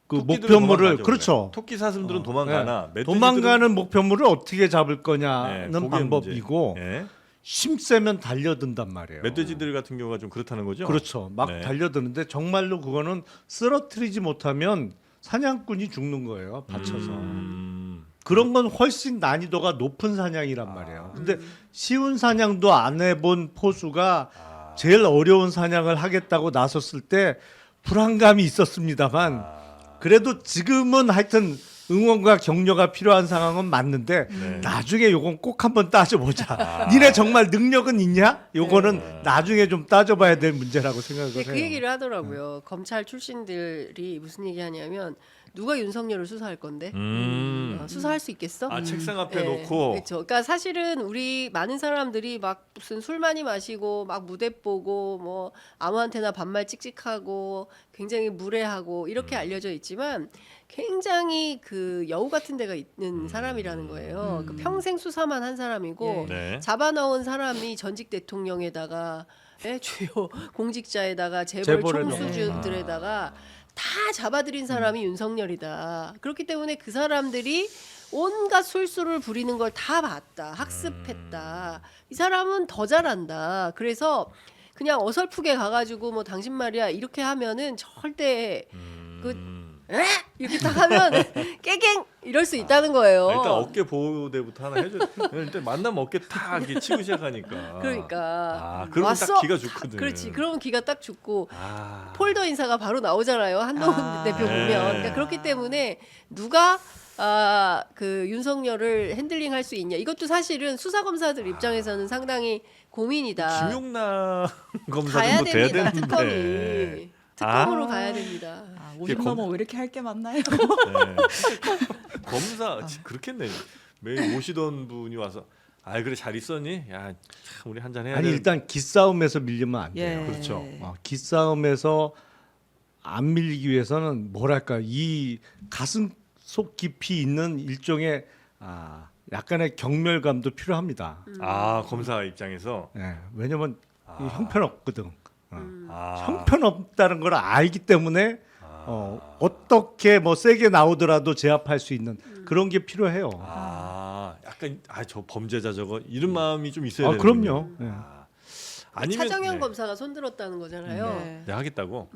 그 토끼들은 목표물을 도망가죠, 그렇죠. 원래. 토끼 사슴들은 도망가나 멧돼지들은- 도망가는 목표물을 어떻게 잡을 네, 거냐는 그게 방법이고 문제. 네. 힘 세면 달려든단 말이에요. 멧돼지들 같은 경우가 좀 그렇다는 거죠. 그렇죠. 막 네. 달려드는데 정말로 그거는 쓰러뜨리지 못하면 사냥꾼이 죽는 거예요. 받쳐서. 그런 건 훨씬 난이도가 높은 사냥이란 말이에요. 근데 쉬운 사냥도 안 해본 포수가 제일 어려운 사냥을 하겠다고 나섰을 때 불안감이 있었습니다만 그래도 지금은 하여튼 응원과 격려가 필요한 상황은 맞는데 네. 나중에 요건 꼭 한번 따져보자. 니네 정말 능력은 있냐? 요거는 나중에 좀 따져봐야 될 문제라고 생각을 근데 해요. 그 얘기를 하더라고요. 검찰 출신들이 무슨 얘기 하냐면 누가 윤석열을 수사할 건데 수사할 수 있겠어? 아 책상 앞에 네, 놓고 그렇죠. 그러니까 사실은 우리 많은 사람들이 막 무슨 술 많이 마시고 막 무대 보고 뭐 아무한테나 반말 찍찍하고 굉장히 무례하고 이렇게 알려져 있지만 굉장히 그 여우 같은 데가 있는 사람이라는 거예요. 그 평생 수사만 한 사람이고 네. 잡아넣은 사람이 전직 대통령에다가 주요 공직자에다가 재벌 재벌에 총수들에다가 다 잡아들인 사람이 윤석열이다. 그렇기 때문에 그 사람들이 온갖 술수를 부리는 걸 다 봤다. 학습했다. 이 사람은 더 잘한다. 그래서 그냥 어설프게 가가지고 뭐 당신 말이야 이렇게 하면은 절대 에? 이렇게 딱 하면 깨갱 이럴 수 있다는 거예요. 일단 어깨 보호대부터 하나 해줘. 일단 만나면 어깨 탁 이렇게 치고 시작하니까. 그러니까 그러면 왔어? 딱 기가 죽거든. 그렇지. 그러면 기가 딱 죽고 아. 폴더 인사가 바로 나오잖아요. 한동훈 대표 네. 보면. 그러니까 그렇기 때문에 누가 그 윤석열을 핸들링할 수 있냐. 이것도 사실은 수사 검사들 입장에서는 상당히 고민이다. 김용남 검사 가야 정도 돼야 됩니다. 되는데. 특검이 특검으로 가야 됩니다. 50 넘어 왜 이렇게 할 게 많나요? 네. 검사 그렇겠네. 매일 오시던 분이 와서 아 그래 잘 있었니? 야 참, 우리 한잔 해야 아니 돼. 일단 기싸움에서 밀리면 안 돼요. 예. 그렇죠. 기싸움에서 안 밀리기 위해서는 뭐랄까 이 가슴 속 깊이 있는 일종의 약간의 경멸감도 필요합니다. 아 검사 입장에서 예, 왜냐면 이 형편없거든. 아. 형편없다는 걸 알기 때문에 어떻게 뭐 세게 나오더라도 제압할 수 있는 그런 게 필요해요. 약간 저 범죄자 저거 이런 마음이 좀 있어야 되는. 그럼요. 예. 아니면 차정현 네. 검사가 손들었다는 거잖아요. 네. 내가 하겠다고.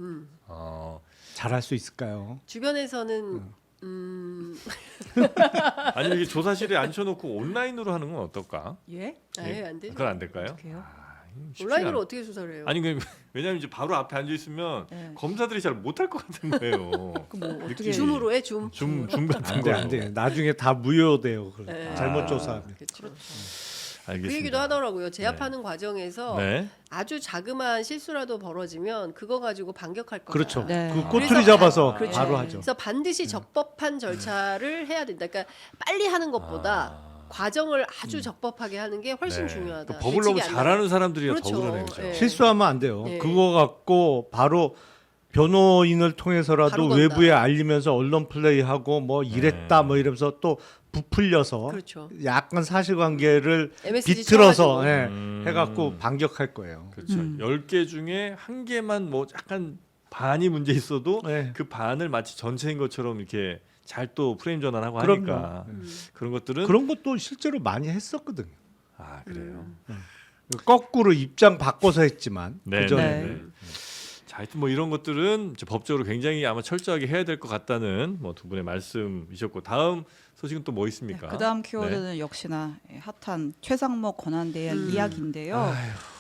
잘할 수 있을까요? 주변에서는 아니면 이게 조사실에 앉혀놓고 온라인으로 하는 건 어떨까? 예? 아예 안 되죠. 그건 안 될까요? 어떡해요? 쉽지가 온라인으로 않- 어떻게 수사를 해요? 아니 왜냐면 이제 바로 앞에 앉아 있으면 네. 검사들이 잘 못할 것 같은 거예요. 그럼 뭐 어떻게 느낌이. 줌으로 해 줌. 줌 같은 안 돼, 거. 안 돼. 나중에 다 무효돼요. 네. 잘못 조사하면. 그렇죠. 알겠습니다. 그 얘기도 하더라고요. 제압하는 과정에서 네. 아주 자그마한 실수라도 벌어지면 그거 가지고 반격할 거다. 그렇죠. 네. 그 꼬투리 그래서 잡아서 그렇죠. 바로 하죠. 그래서 반드시 적법한 절차를 해야 된다. 그러니까 빨리 하는 것보다 과정을 아주 적법하게 하는 게 훨씬 네. 중요하다. 그 법을 너무 예측이 안 잘하는 사람들이라 그렇죠. 더구나 그죠. 네. 실수하면 안 돼요. 네. 그거 갖고 바로 변호인을 통해서라도 바로 건다. 외부에 알리면서 언론 플레이하고 뭐 이랬다 네. 뭐 이러면서 또 부풀려서 그렇죠. 약간 사실관계를 MSG 비틀어서 쳐가지고. 해갖고 반격할 거예요. 그렇죠. 10개 중에 한 개만 뭐 약간 반이 문제 있어도 네. 그 반을 마치 전체인 것처럼 이렇게 잘 또 프레임 전환하고 그럼요. 하니까 그런 것들은 그런 것도 실제로 많이 했었거든요. 아 그래요. 거꾸로 입장 바꿔서 했지만 네, 그전에 네, 네. 자, 하여튼 뭐 이런 것들은 이제 법적으로 굉장히 아마 철저하게 해야 될 것 같다는 뭐 두 분의 말씀이셨고 다음 소식은 또 뭐 있습니까? 그 다음 키워드는 역시나 핫한 최상목 권한에 대한 이야기인데요.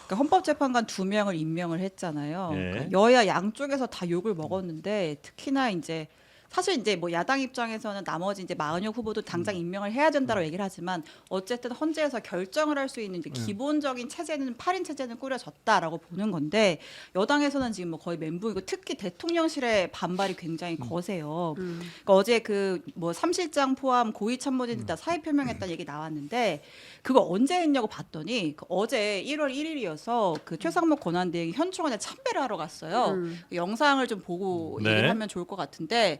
그러니까 헌법재판관 2명을 임명을 했잖아요. 예. 그러니까 여야 양쪽에서 다 욕을 먹었는데 특히나 이제 사실 이제 뭐 야당 입장에서는 나머지 이제 마은혁 후보도 당장 임명을 해야 된다고 얘기를 하지만 어쨌든 헌재에서 결정을 할 수 있는 이제 기본적인 체제는 8인 체제는 꾸려졌다라고 보는 건데 여당에서는 지금 뭐 거의 멘붕이고 특히 대통령실의 반발이 굉장히 거세요. 그러니까 어제 그 뭐 3실장 포함 고위 참모진들 다 사의 표명했다는 얘기 나왔는데 그거 언제 했냐고 봤더니 그 어제 1월 1일이어서 그 최상목 권한대행이 현충원에 참배를 하러 갔어요. 그 영상을 좀 보고 네. 얘기를 하면 좋을 것 같은데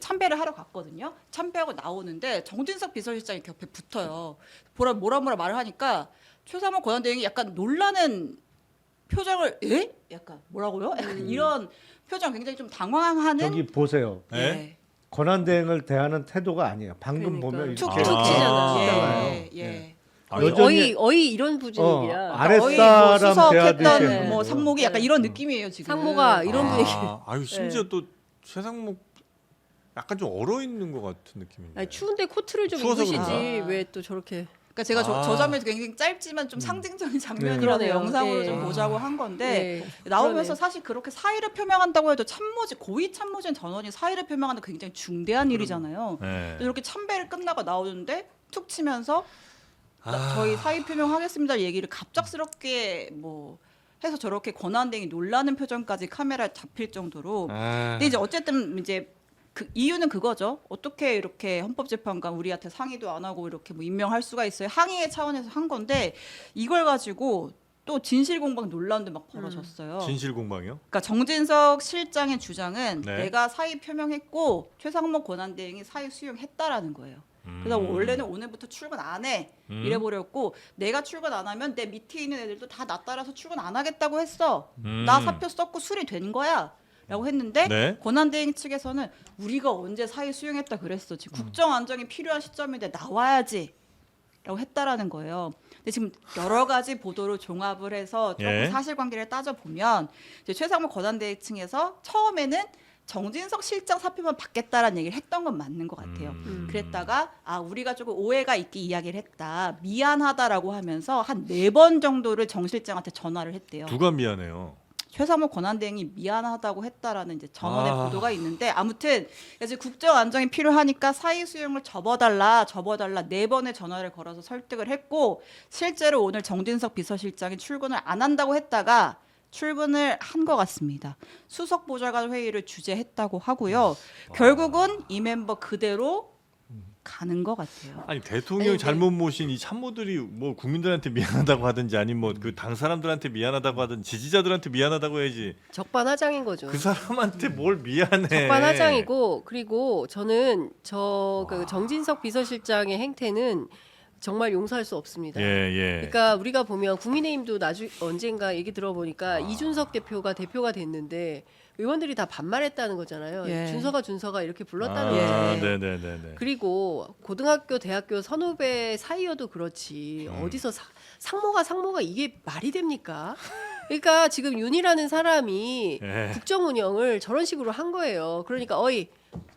참배를 하러 갔거든요. 참배하고 나오는데 정진석 비서실장이 이렇게 옆에 붙어요. 뭐라 말을 하니까 최상목 권한대행이 약간 놀라는 표정을 약간 뭐라고요? 약간 이런 표정 굉장히 좀 당황하는 저기 보세요. 예. 권한대행을 대하는 태도가 아니에요. 방금 그러니까. 보면 툭툭 이렇게 치잖아. 치잖아요. 예. 아, 여전히- 어이 이런 부분이야. 아랫사람 수석했던 대하듯이 뭐 상목이 약간 이런 느낌이에요 지금. 상모가 이런 분위기. 아유 심지어 또 최상목 약간 좀 얼어 있는 것 같은 느낌인데. 아니, 추운데 코트를 좀 추워서 입으시지 그런가? 왜 또 저렇게. 그러니까 제가 아. 저 장면이 굉장히 짧지만 좀 상징적인 장면이라서 그러네요. 영상으로 예. 좀 보자고 한 건데 네. 나오면서 그러네. 사실 그렇게 사의를 표명한다고 해도 고위 참모진 전원이 사의를 표명하는 거 굉장히 중대한 일이잖아요. 네. 이렇게 참배를 끝나고 나오는데 툭 치면서 아. 저희 사의 표명하겠습니다 얘기를 갑작스럽게 뭐 해서 저렇게 권한대행이 놀라는 표정까지 카메라에 잡힐 정도로. 아. 근데 이제 어쨌든 이제 그 이유는 그거죠. 어떻게 이렇게 헌법재판관 우리한테 상의도 안 하고 이렇게 뭐 임명할 수가 있어요. 항의의 차원에서 한 건데 이걸 가지고 또 진실공방 논란도 막 벌어졌어요. 진실 공방이요? 그러니까 정진석 실장의 주장은 네. 내가 사의 표명했고 최상목 권한대행이 사의 수용했다라는 거예요. 그래서 원래는 오늘부터 출근 안 해 이래버렸고 내가 출근 안 하면 내 밑에 있는 애들도 다 나 따라서 출근 안 하겠다고 했어. 나 사표 썼고 수리 된 거야. 라고 했는데 네. 권한대행 측에서는 우리가 언제 사의 수용했다 그랬어. 지금 국정 안정이 필요한 시점인데 나와야지. 라고 했다라는 거예요. 근데 지금 여러 가지 보도를 종합을 해서 조금 예. 사실관계를 따져보면 이제 최상목 권한대행 층에서 처음에는 정진석 실장 사표만 받겠다라는 얘기를 했던 건 맞는 것 같아요. 그랬다가 우리가 조금 오해가 있게 이야기를 했다. 미안하다라고 하면서 한 4번 정도를 정 실장한테 전화를 했대요. 누가 미안해요? 최상목 권한대행이 미안하다고 했다라는 이제 전원의 보도가 있는데 아무튼 이제 국정 안정이 필요하니까 사의 수용을 접어달라 4번의 전화를 걸어서 설득을 했고 실제로 오늘 정진석 비서실장이 출근을 안 한다고 했다가 출근을 한 것 같습니다. 수석 보좌관 회의를 주재했다고 하고요. 결국은 이 멤버 그대로 가는 것 같아요. 아니 대통령이 아니, 잘못 모신 이 참모들이 뭐 국민들한테 미안하다고 하든지 아니면 뭐 그 당 사람들한테 미안하다고 하든지 지지자들한테 미안하다고 해야지 적반하장인 거죠. 그 사람한테 뭘 미안해. 적반하장이고 그리고 저는 그 정진석 비서실장의 행태는 정말 용서할 수 없습니다. 예. 그러니까 우리가 보면 국민의힘도 언젠가 얘기 들어보니까 이준석 대표가 됐는데 의원들이 다 반말했다는 거잖아요. 예. 준서가 이렇게 불렀다는 예. 거죠. 네네네. 그리고 고등학교, 대학교 선후배 사이여도 그렇지 어디서 상모가 이게 말이 됩니까? 그러니까 지금 윤이라는 사람이 예. 국정 운영을 저런 식으로 한 거예요. 그러니까 어이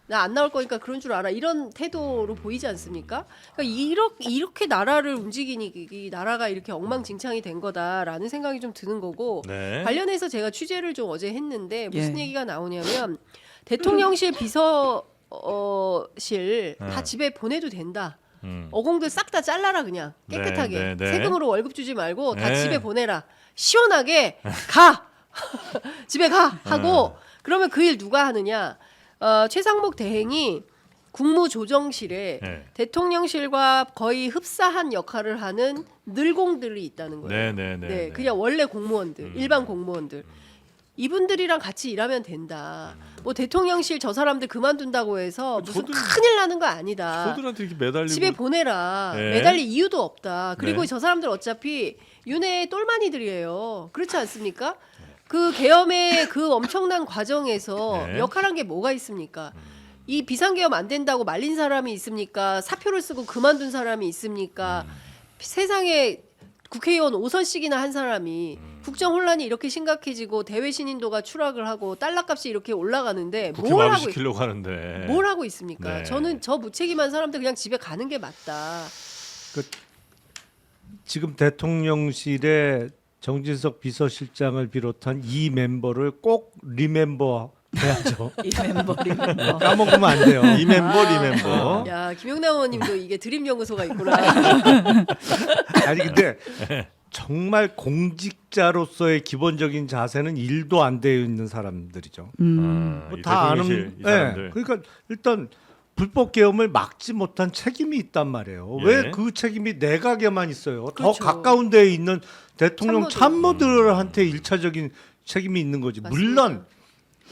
나 안 나올 거니까 그런 줄 알아 이런 태도로 보이지 않습니까? 그러니까 이렇게 나라를 움직이니 이 나라가 이렇게 엉망진창이 된 거다라는 생각이 좀 드는 거고 네. 관련해서 제가 취재를 좀 어제 했는데 무슨 예. 얘기가 나오냐면 대통령실 비서실 다 집에 보내도 된다. 어공들 싹 다 잘라라 그냥 깨끗하게 네. 세금으로 월급 주지 말고 다 네. 집에 보내라 시원하게 가 집에 가 하고 그러면 그 일 누가 하느냐 최상목 대행이 국무조정실에 네. 대통령실과 거의 흡사한 역할을 하는 늘공들이 있다는 거예요. 네네네. 그냥 원래 공무원들, 일반 공무원들. 이분들이랑 같이 일하면 된다. 뭐 대통령실 저 사람들 그만둔다고 해서 무슨 큰일 나는 거 아니다. 저들한테 이렇게 매달리고 집에 보내라. 네. 매달릴 이유도 없다. 그리고 네. 저 사람들 어차피 윤회 똘마니들이에요. 그렇지 않습니까? 그 계엄의 그 엄청난 과정에서 네. 역할한 게 뭐가 있습니까? 이 비상계엄 안 된다고 말린 사람이 있습니까? 사표를 쓰고 그만둔 사람이 있습니까? 세상에 국회의원 5선씩이나 한 사람이 국정 혼란이 이렇게 심각해지고 대외 신인도가 추락을 하고 달러값이 이렇게 올라가는데 국회 뭘 하고 마비시키려고 하는데 뭘 하고 있습니까? 네. 저는 저 무책임한 사람들 그냥 집에 가는 게 맞다. 지금 대통령실에 정진석 비서실장을 비롯한 이 멤버를 꼭 리멤버 해야죠. 이 멤버. 까먹으면 안 돼요. 이 멤버 야 김용남 의원님도 이게 드림 연구소가 있구나. 아니 근데 정말 공직자로서의 기본적인 자세는 일도 안 되어 있는 사람들이죠. 이 다 대통령실 아는. 이 사람들. 네, 그러니까 일단 불법 계엄을 막지 못한 책임이 있단 말이에요. 예. 왜 그 책임이 내각에만 있어요? 그렇죠. 더 가까운 데에 있는 대통령 참모들. 참모들한테 일차적인 책임이 있는 거지. 맞습니다. 물론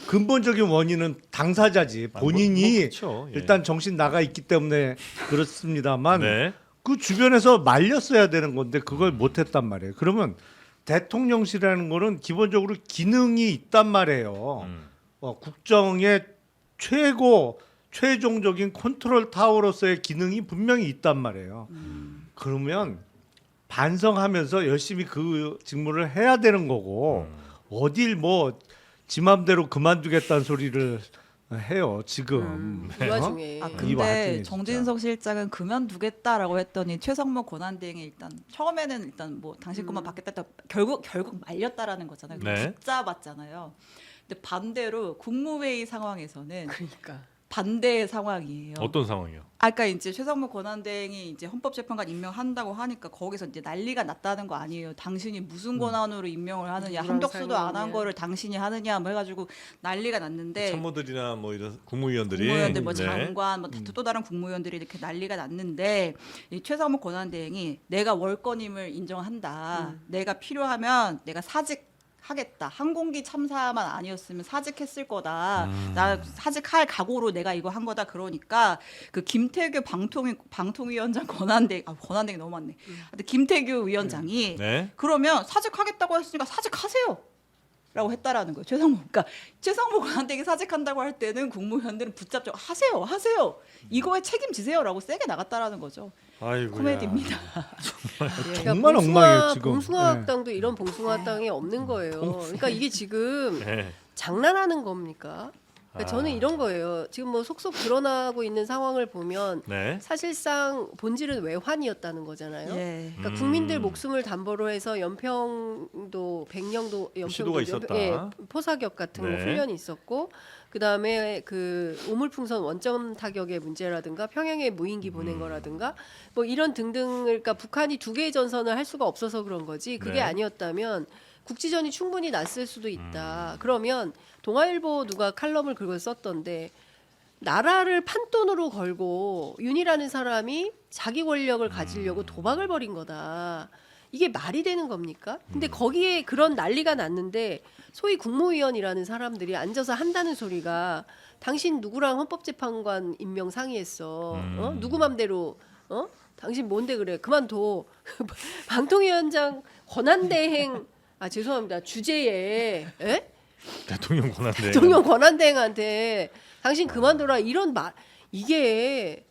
근본적인 원인은 당사자지. 본인이 그렇죠. 예. 일단 정신 나가 있기 때문에 그렇습니다만 네. 그 주변에서 말렸어야 되는 건데 그걸 못했단 말이에요. 그러면 대통령실이라는 거는 기본적으로 기능이 있단 말이에요. 국정의 최종적인 컨트롤 타워로서의 기능이 분명히 있단 말이에요. 그러면 반성하면서 열심히 그 직무를 해야 되는 거고 어딜 뭐 지 맘대로 그만두겠다는 소리를 해요 지금. 이 와중에 아 이 근데 와중에 정진석 실장은 그만두겠다라고 했더니 최성모 권한대행이 일단 처음에는 일단 뭐 당신 것만 받겠다 했다 결국 말렸다라는 거잖아요. 네. 붙잡았잖아요. 근데 반대로 국무회의 상황에서는 그러니까 반대의 상황이에요. 어떤 상황이요? 아까 이제 최성모 권한대행이 이제 헌법재판관 임명한다고 하니까 거기서 이제 난리가 났다는 거 아니에요. 당신이 무슨 권한으로 임명을 하느냐, 누구랑 한덕수도 안 한 살고 거를 당신이 하느냐, 뭐 해가지고 난리가 났는데 참모들이나 뭐 이런 국무위원들이 국무위원들, 뭐 네. 장관, 뭐 또 다른 국무위원들이 이렇게 난리가 났는데 이 최성모 권한대행이 내가 월권임을 인정한다. 내가 필요하면 내가 사직 하겠다. 항공기 참사만 아니었으면 사직했을 거다. 나 사직할 각오로 내가 이거 한 거다. 그러니까 그 김태규 방통위원장 권한대행 너무 많네. 하여튼 김태규 위원장이 네. 그러면 사직하겠다고 했으니까 사직하세요. 라고 했다라는 거예요. 그러니까 최성모 권한대행이 사직한다고 할 때는 국무위원들은 붙잡죠. 하세요. 이거에 책임지세요라고 세게 나갔다라는 거죠. 아이고. 코미디입니다. 정말 엉망이에요, 지금. 봉숭아학당도 이런 봉숭아학당이 없는 거예요. 그러니까 이게 지금 네. 장난하는 겁니까? 그러니까 저는 아. 이런 거예요. 지금 뭐 속속 드러나고 있는 상황을 보면 네. 사실상 본질은 외환이었다는 거잖아요. 예. 그러니까 국민들 목숨을 담보로 해서 연평도, 백령도, 시도가 있었다. 예, 포사격 같은 네. 훈련이 있었고, 그 다음에 그 오물풍선 원점 타격의 문제라든가 평양에 무인기 보낸 거라든가 뭐 이런 등등을 그러니까 북한이 두 개의 전선을 할 수가 없어서 그런 거지. 그게 네. 아니었다면 국지전이 충분히 났을 수도 있다. 그러면 동아일보 누가 칼럼을 그걸 썼던데. 나라를 판돈으로 걸고 윤이라는 사람이 자기 권력을 가지려고 도박을 벌인 거다. 이게 말이 되는 겁니까? 근데 거기에 그런 난리가 났는데 소위 국무위원이라는 사람들이 앉아서 한다는 소리가 당신 누구랑 헌법재판관 임명 상의했어? 누구 맘대로? 당신 뭔데 그래? 그만둬. 방통위원장 권한대행 죄송합니다. 주제에 에? 대통령 권한대. 대통령 권한대행한테 당신 그만둬라 이런 말 이게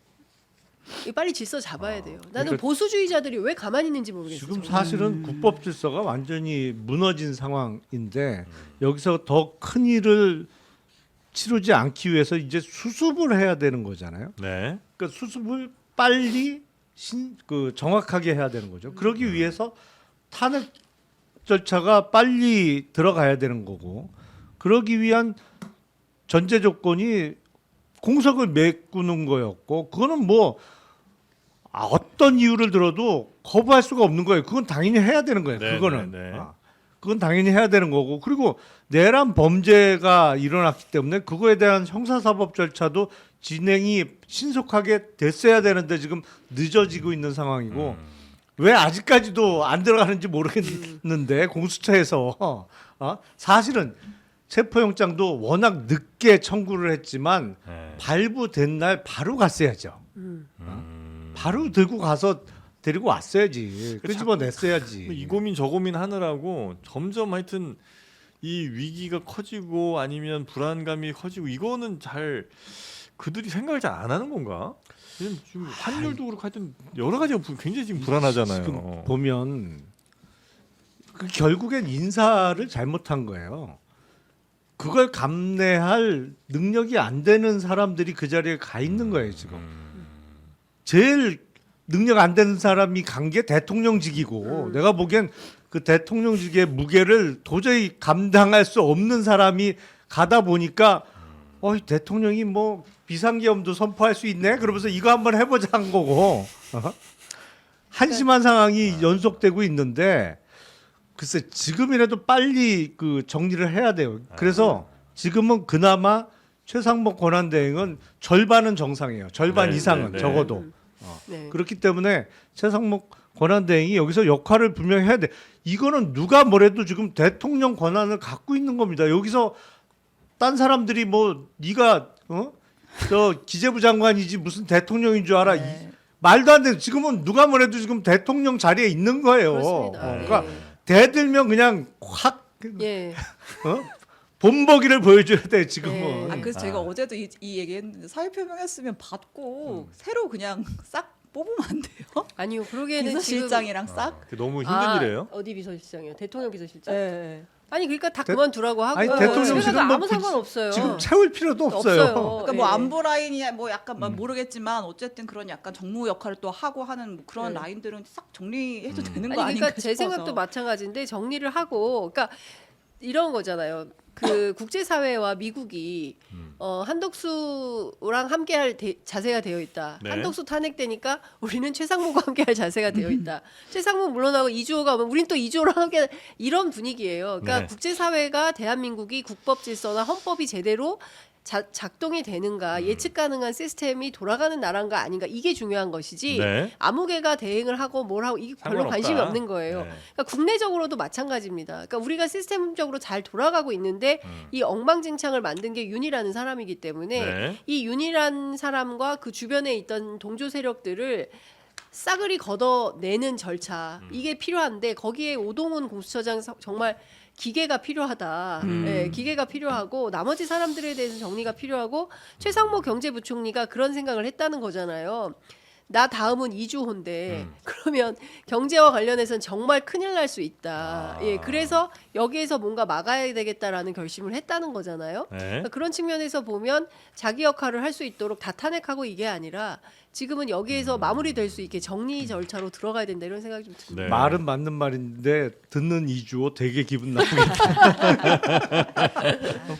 빨리 질서 잡아야 돼요. 나는 그러니까 보수주의자들이 왜 가만히 있는지 모르겠어요. 지금 저는. 사실은 국법 질서가 완전히 무너진 상황인데 여기서 더 큰 일을 치르지 않기 위해서 이제 수습을 해야 되는 거잖아요. 네. 그러니까 수습을 빨리 정확하게 해야 되는 거죠. 그러기 위해서 탄핵 절차가 빨리 들어가야 되는 거고 그러기 위한 전제 조건이 공석을 메꾸는 거였고 그거는 뭐 어떤 이유를 들어도 거부할 수가 없는 거예요. 그건 당연히 해야 되는 거예요. 네, 그거는 네, 네. 그건 당연히 해야 되는 거고 그리고 내란 범죄가 일어났기 때문에 그거에 대한 형사사법 절차도 진행이 신속하게 됐어야 되는데 지금 늦어지고 있는 상황이고 왜 아직까지도 안 들어가는지 모르겠는데 공수처에서 사실은 체포영장도 워낙 늦게 청구를 했지만 네. 발부된 날 바로 갔어야죠. 바로 들고 가서 데리고 왔어야지. 끄집어냈어야지. 이 고민 저 고민 하느라고 점점 하여튼 이 위기가 커지고 아니면 불안감이 커지고 이거는 잘 그들이 생각을 잘 안 하는 건가? 지금 환율도 그렇고 하여튼 여러 가지가 굉장히 지금 불안하잖아요. 지금 보면 그 결국엔 인사를 잘못한 거예요. 그걸 감내할 능력이 안 되는 사람들이 그 자리에 가 있는 거예요 지금. 제일 능력 안 되는 사람이 간 게 대통령직이고 내가 보기엔 그 대통령직의 무게를 도저히 감당할 수 없는 사람이 가다 보니까 대통령이 뭐 비상계엄도 선포할 수 있네 그러면서 이거 한번 해보자 한 거고 한심한 상황이 연속되고 있는데 글쎄 지금이라도 빨리 그 정리를 해야 돼요. 그래서 지금은 그나마 최상목 권한대행은 절반은 정상이에요. 절반 네, 이상은 네, 네. 적어도. 네. 그렇기 때문에 최상목 권한대행이 여기서 역할을 분명히 해야 돼. 이거는 누가 뭐래도 지금 대통령 권한을 갖고 있는 겁니다. 여기서 딴 사람들이 뭐 네가 저 기재부 장관이지 무슨 대통령인 줄 알아. 네. 말도 안 돼. 지금은 누가 뭐래도 지금 대통령 자리에 있는 거예요. 그렇습니다. 그러니까 네. 대들면 그냥 확 예. 본보기를 보여줘야 돼 지금은. 네. 아, 그래서 제가 어제도 이 얘기했는데 사회표명했으면 받고 새로 그냥 싹 뽑으면 안 돼요? 아니요. 그러기에는 지금 비서실장이랑 싹. 너무 힘든 일이에요. 어디 비서실장이요? 대통령 비서실장. 네. 아니 그러니까 다 대- 그만두라고 하고 아니, 대통령실은 집에 가도 뭐 아무 상관없어요. 지금 채울 필요도 없어요. 그러니까 뭐 예. 안보 라인이야 뭐 약간 모르겠지만 어쨌든 그런 약간 정무 역할을 또 하고 하는 뭐 그런 네. 라인들은 싹 정리해도 되는 아니 거 아닌가 그러니까 제 싶어서. 생각도 마찬가지인데 정리를 하고 그러니까 이런 거잖아요. 그 국제사회와 미국이 한덕수랑 함께할 자세가 되어 있다. 네. 한덕수 탄핵되니까 우리는 최상무와 함께할 자세가 되어 있다. 최상무 물러나고 이주호가 오면 우린 또 이주호랑 함께 이런 분위기예요. 그러니까 네. 국제사회가 대한민국이 국법 질서나 헌법이 제대로 작동이 되는가 예측 가능한 시스템이 돌아가는 나라인가 아닌가 이게 중요한 것이지 네. 아무 개가 대응을 하고 뭘 하고 이게 별로 상관없다. 관심이 없는 거예요. 네. 그러니까 국내적으로도 마찬가지입니다. 그러니까 우리가 시스템적으로 잘 돌아가고 있는데 이 엉망진창을 만든 게 윤이라는 사람이기 때문에 네. 이 윤이라는 사람과 그 주변에 있던 동조 세력들을 싸그리 걷어내는 절차 이게 필요한데 거기에 오동훈 공수처장 정말 기계가 필요하다. 예, 기계가 필요하고 나머지 사람들에 대해서 정리가 필요하고 최상목 경제부총리가 그런 생각을 했다는 거잖아요. 나 다음은 이주호인데 그러면 경제와 관련해서는 정말 큰일 날 수 있다. 예, 그래서 여기에서 뭔가 막아야 되겠다라는 결심을 했다는 거잖아요. 네. 그러니까 그런 측면에서 보면 자기 역할을 할 수 있도록 다 탄핵하고 이게 아니라 지금은 여기에서 마무리될 수 있게 정리 절차로 들어가야 된다 이런 생각이 좀 듭니다. 네. 말은 맞는 말인데 듣는 이주호 되게 기분 나쁘겠다.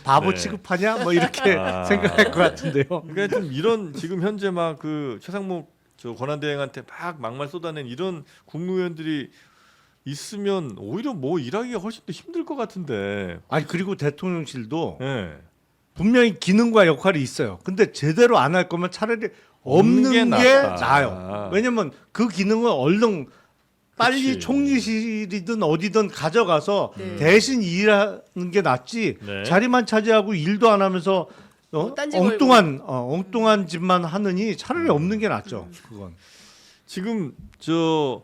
바보 네. 취급하냐? 뭐 이렇게 아. 생각할 것 같은데요. 그러니까 좀 이런 지금 현재 막 그 최상목 저 권한대행한테 막 막말 쏟아낸 이런 국무위원들이 있으면 오히려 뭐 일하기가 훨씬 더 힘들 것 같은데. 아니 그리고 대통령실도 네. 분명히 기능과 역할이 있어요. 근데 제대로 안 할 거면 차라리 없는 게 낫다. 나아요. 왜냐면 그 기능을 얼른 빨리 그치. 총리실이든 어디든 가져가서 네. 대신 일하는 게 낫지. 네. 자리만 차지하고 일도 안 하면서 딴지 엉뚱한 짓만 하느니 차라리 없는 게 낫죠. 그건. 지금 저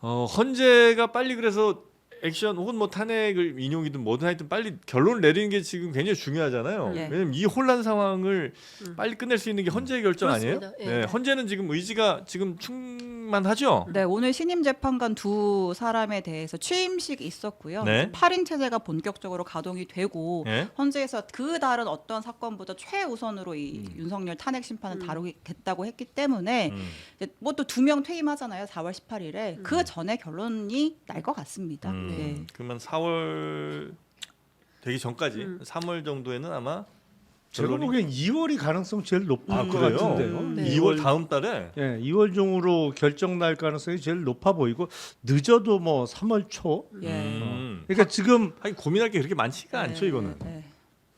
헌재가 빨리 그래서 액션 혹은 뭐 탄핵을 인용이든 뭐든 하여튼 빨리 결론을 내리는 게 지금 굉장히 중요하잖아요. 예. 왜냐면 이 혼란 상황을 빨리 끝낼 수 있는 게 헌재의 결정 아니에요? 그렇습니다. 예. 네, 헌재는 지금 의지가 지금 충만하죠. 네, 오늘 신임 재판관 두 사람에 대해서 취임식이 있었고요. 네. 8인 체제가 본격적으로 가동이 되고 예? 헌재에서 그 다른 어떤 사건보다 최우선으로 이 윤석열 탄핵 심판을 다루겠다고 했기 때문에 뭐 또 2명 퇴임하잖아요. 4월 18일에 그 전에 결론이 날 것 같습니다. 네. 그러면 4월 되기 전까지 3월 정도에는 아마 제가 결론이 보기엔 2월이 가능성 제일 높은 아, 것 그래요? 같은데요. 네. 2월 다음 달에 예, 2월 중으로 결정 날 가능성이 제일 높아 보이고 늦어도 뭐 3월 초. 예. 그러니까 지금 하긴 고민할 게 그렇게 많지가 않죠 이거는. 네.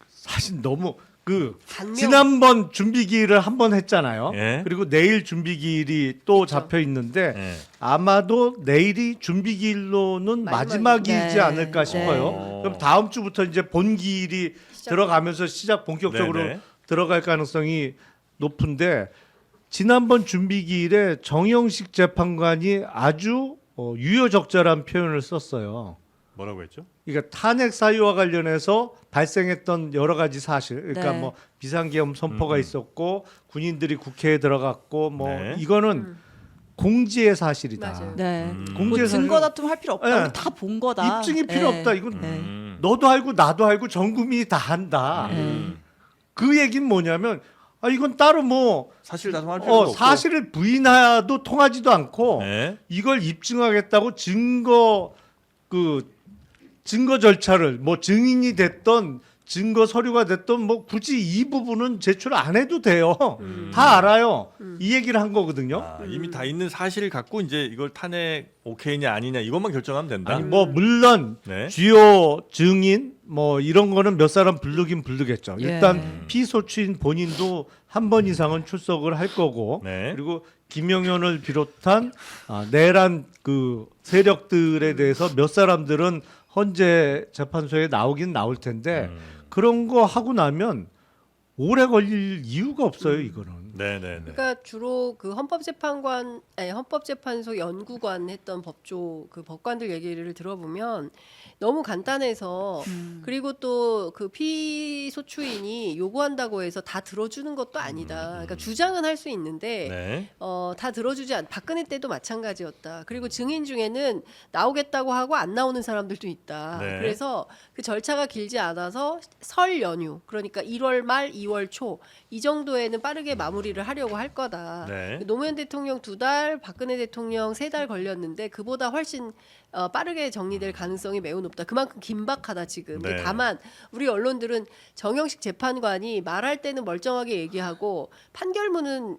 사실 너무 그 단명. 지난번 준비기일을 한 번 했잖아요. 예. 그리고 내일 준비기일이 또 잡혀 있는데 예. 아마도 내일이 준비기일로는 마지막이지 네. 않을까 네. 싶어요. 그럼 다음 주부터 이제 본기일이 들어가면서 시작 본격적으로 네네. 들어갈 가능성이 높은데 지난번 준비기일에 정영식 재판관이 아주 유효적절한 표현을 썼어요. 뭐라고 했죠? 그러니까 탄핵 사유와 관련해서 발생했던 여러 가지 사실, 그러니까 네. 뭐 비상계엄 선포가 있었고 군인들이 국회에 들어갔고 뭐 네. 이거는 공지의 사실이다. 맞아요. 네. 공지의 뭐 증거 사실은 다툼 할 필요 없다. 네. 우리 다 본 거다. 입증이 필요 네. 없다. 이건 네. 너도 알고 나도 알고 전 국민이 다 한다. 그 얘기는 뭐냐면 이건 따로 뭐 사실 다툼할 필요가 없고. 사실을 부인해도 통하지도 않고 네. 이걸 입증하겠다고 증거 절차를 뭐 증인이 됐던 증거 서류가 됐던 뭐 굳이 이 부분은 제출 안 해도 돼요. 다 알아요. 이 얘기를 한 거거든요. 아, 이미 다 있는 사실을 갖고 이제 이걸 탄핵 오케이냐 아니냐 이것만 결정하면 된다. 아니 뭐 물론 네. 주요 증인 뭐 이런 거는 몇 사람 부르긴 부르겠죠. 예. 일단 피소추인 본인도 한 번 이상은 출석을 할 거고 네. 그리고 김영현을 비롯한 내란 그 세력들에 대해서 몇 사람들은 헌재 재판소에 나오긴 나올 텐데 그런 거 하고 나면 오래 걸릴 이유가 없어요. 이거는. 네네네. 그러니까 주로 그 헌법재판소 연구관 했던 법조 그 법관들 얘기를 들어보면 너무 간단해서 그리고 또 그 피소추인이 요구한다고 해서 다 들어주는 것도 아니다. 그러니까 주장은 할 수 있는데 네. 다 들어주지 않. 박근혜 때도 마찬가지였다. 그리고 증인 중에는 나오겠다고 하고 안 나오는 사람들도 있다. 네. 그래서 그 절차가 길지 않아서 설 연휴 그러니까 1월 말 2월 초 이 정도에는 빠르게 마무리를 하려고 할 거다. 네. 노무현 대통령 2달, 박근혜 대통령 3달 걸렸는데 그보다 훨씬 빠르게 정리될 가능성이 매우 높다. 그만큼 긴박하다 지금. 근데 네. 다만 우리 언론들은 정영식 재판관이 말할 때는 멀쩡하게 얘기하고 판결문은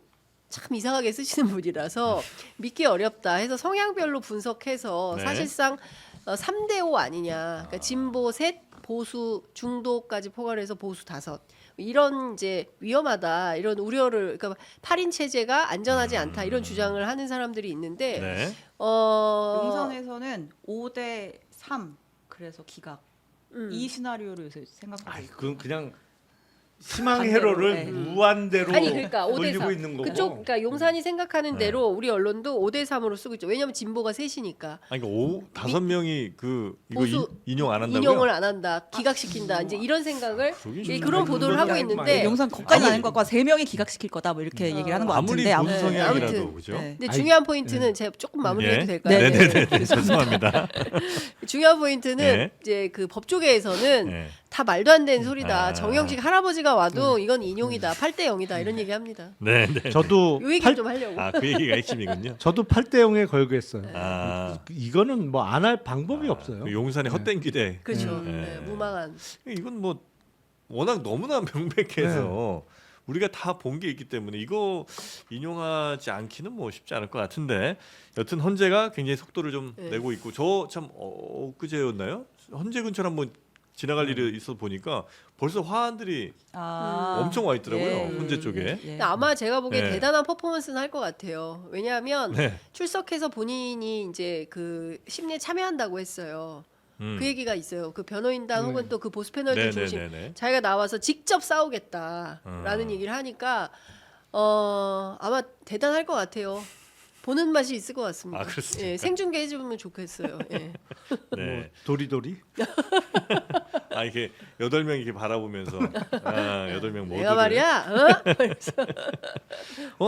참 이상하게 쓰시는 분이라서 믿기 어렵다 해서 성향별로 분석해서 네. 사실상 3대5 아니냐. 그러니까 진보 셋, 보수 중도까지 포괄해서 보수 5. 이런 이제 위험하다 이런 우려를 그러니까 8인 체제가 안전하지 않다 이런 주장을 하는 사람들이 있는데 네. 용산에서는 5대 3 그래서 기각 이 시나리오를 요새 생각하고 아이, 있어요. 그건 그냥 희망 반대로, 회로를 네. 무한대로 아니 그러니까 5대 돌리고 3 있는 거고. 그쪽 그러니까 용산이 생각하는 네. 대로 우리 언론도 5대 3으로 쓰고 있죠. 왜냐하면 진보가 셋이니까 아니 그러니까 5명이 그 이거 보수 인용 안 한다고요? 인용을 안 한다, 기각시킨다 이제 이런 생각을 그러긴 예, 좀 그런 보도를 하고 그건 있는데 네. 용산 거기까지 아무리- 아닌 것 같고 3명이 기각시킬 거다 뭐 이렇게 얘기를 하는 것 아무리 같은데 보수 아무튼 성향이라도 아무튼. 그죠? 네. 근데 아이, 중요한 포인트는 제가 조금 마무리해도 예. 될까요? 네. 네네네. 죄송합니다. 중요한 포인트는 네. 이제 그 법조계에서는 네. 다 말도 안 되는 소리다. 아. 정영식 할아버지가 와도 이건 인용이다. 8대 0이다. 이런 얘기 합니다. 네. 네. 저도 요 얘기를 좀 하려고. 아, 그 얘기가 핵심이군요. 저도 8대 0에 걸고 했어요. 아. 이거는 뭐 안 할 방법이 없어요. 그 용산의 헛된 기대. 그렇죠. 네. 네, 무망한. 이건 뭐 워낙 너무나 명백해서 우리가 다 본 게 있기 때문에 이거 인용하지 않기는 뭐 쉽지 않을 것 같은데 여튼 헌재가 굉장히 속도를 좀 네. 내고 있고 저 참 엊그제였나요? 헌재 근처를 한번 지나갈 일이 있어 보니까 벌써 화환들이 엄청 와 있더라고요. 예, 헌재 쪽에. 예. 근데 아마 제가 보기에 네. 대단한 퍼포먼스는 할 것 같아요. 왜냐하면 네. 출석해서 본인이 이제 그 심리에 참여한다고 했어요. 그 얘기가 있어요. 그 변호인단 혹은 또 그 보수 패널들 중심 네네네네. 자기가 나와서 직접 싸우겠다라는 얘기를 하니까 아마 대단할 것 같아요. 보는 맛이 있을 것 같습니다. 아, 그렇습니까? 예, 생중계 해주면 좋겠어요. 예. 네. 뭐 도리도리. 아 이렇게 8명 이렇게 바라보면서 8명 모두 내가 말이야.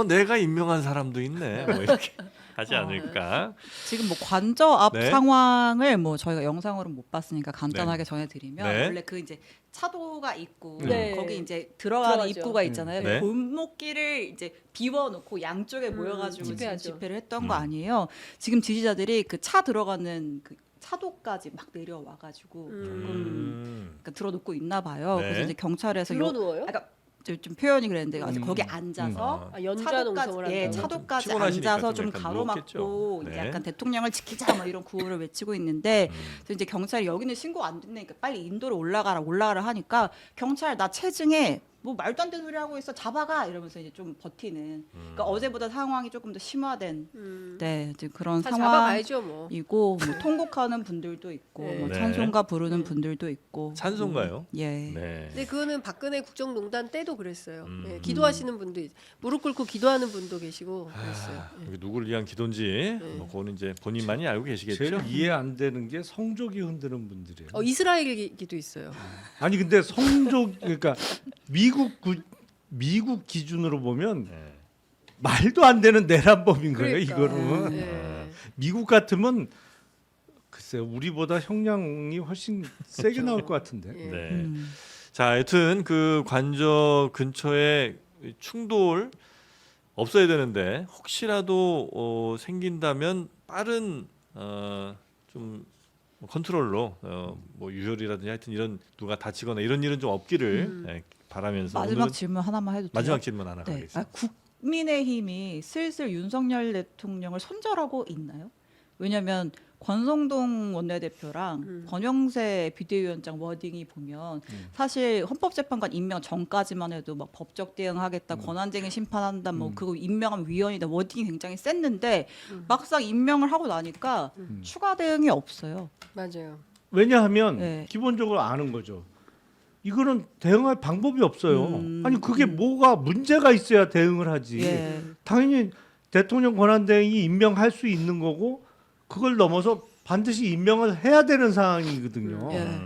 내가 임명한 사람도 있네. 뭐 이렇게 하지 않을까? 지금 뭐 관저 앞 네. 상황을 뭐 저희가 영상으로 못 봤으니까 간단하게 전해드리면 네. 원래 그 이제 차도가 있고 네. 거기 이제 들어가는 들어가죠. 입구가 있잖아요. 네. 골목길을 이제 비워놓고 양쪽에 모여가지고 지금 집회하죠. 집회를 했던 거 아니에요. 지금 지지자들이 그 차 들어가는 그 차도까지 막 내려와가지고 조금 그러니까 들어놓고 있나 봐요. 네. 그래서 이제 경찰에서 들어 누워요? 아까 좀 표현이 그랬는데 거기 앉아서 연좌 농성을 예, 한다고. 차도까지 피곤하시니까 앉아서 좀 좀 약간 가로막고 누웠겠죠. 이제 네. 약간 대통령을 지키자 뭐 이런 구호를 외치고 있는데 그래서 이제 경찰이 여기는 신고 안 됐으니까 빨리 인도로 올라가라 하니까 경찰 나 체증에 뭐 말도 안 되는 소리 하고 있어 잡아가 이러면서 이제 좀 버티는. 그러니까 어제보다 상황이 조금 더 심화된 네 이제 그런 다 잡아가야죠 뭐. 상황이고 뭐 통곡하는 분들도 있고 네. 뭐 네. 찬송가 부르는 분들도 있고 찬송가요? 예. 네. 근데 그거는 박근혜 국정농단 때도 그랬어요. 예, 기도하시는 분도 무릎 꿇고 기도하는 분도 계시고 그랬어요. 예. 여기 누구를 위한 기도인지 뭐 그거는 이제 본인만이 알고 계시겠죠. 제일 이해 안 되는 게 성족이 흔드는 분들이에요. 이스라엘기도 있어요. 아니 근데 성족 그러니까 미국 기준으로 보면 네. 말도 안 되는 내란범인 거예요. 그러니까. 이거는 예. 미국 같으면 글쎄요 우리보다 형량이 훨씬 세게 나올 것 같은데. 예. 네. 자, 여튼 그 관저 근처에 충돌 없어야 되는데 혹시라도 생긴다면 빠른 좀 컨트롤로 뭐 유혈이라든지 하여튼 이런 누가 다치거나 이런 일은 좀 없기를 바라면서 마지막 오늘은 질문 하나만 해도 돼요? 마지막 질문 하나 네. 가겠습니다. 국민의힘이 슬슬 윤석열 대통령을 손절하고 있나요? 왜냐하면 권성동 원내대표랑 권영세 비대위원장 워딩이 보면 사실 헌법재판관 임명 전까지만 해도 막 법적 대응하겠다, 권한쟁의 심판한다, 뭐 그거 임명하면 위헌이다 워딩이 굉장히 셌는데 막상 임명을 하고 나니까 추가 대응이 없어요. 맞아요. 왜냐하면 네. 기본적으로 아는 거죠. 이거는 대응할 방법이 없어요. 아니 그게 뭐가 문제가 있어야 대응을 하지. 예. 당연히 대통령 권한대행이 임명할 수 있는 거고 그걸 넘어서 반드시 임명을 해야 되는 상황이거든요. 예.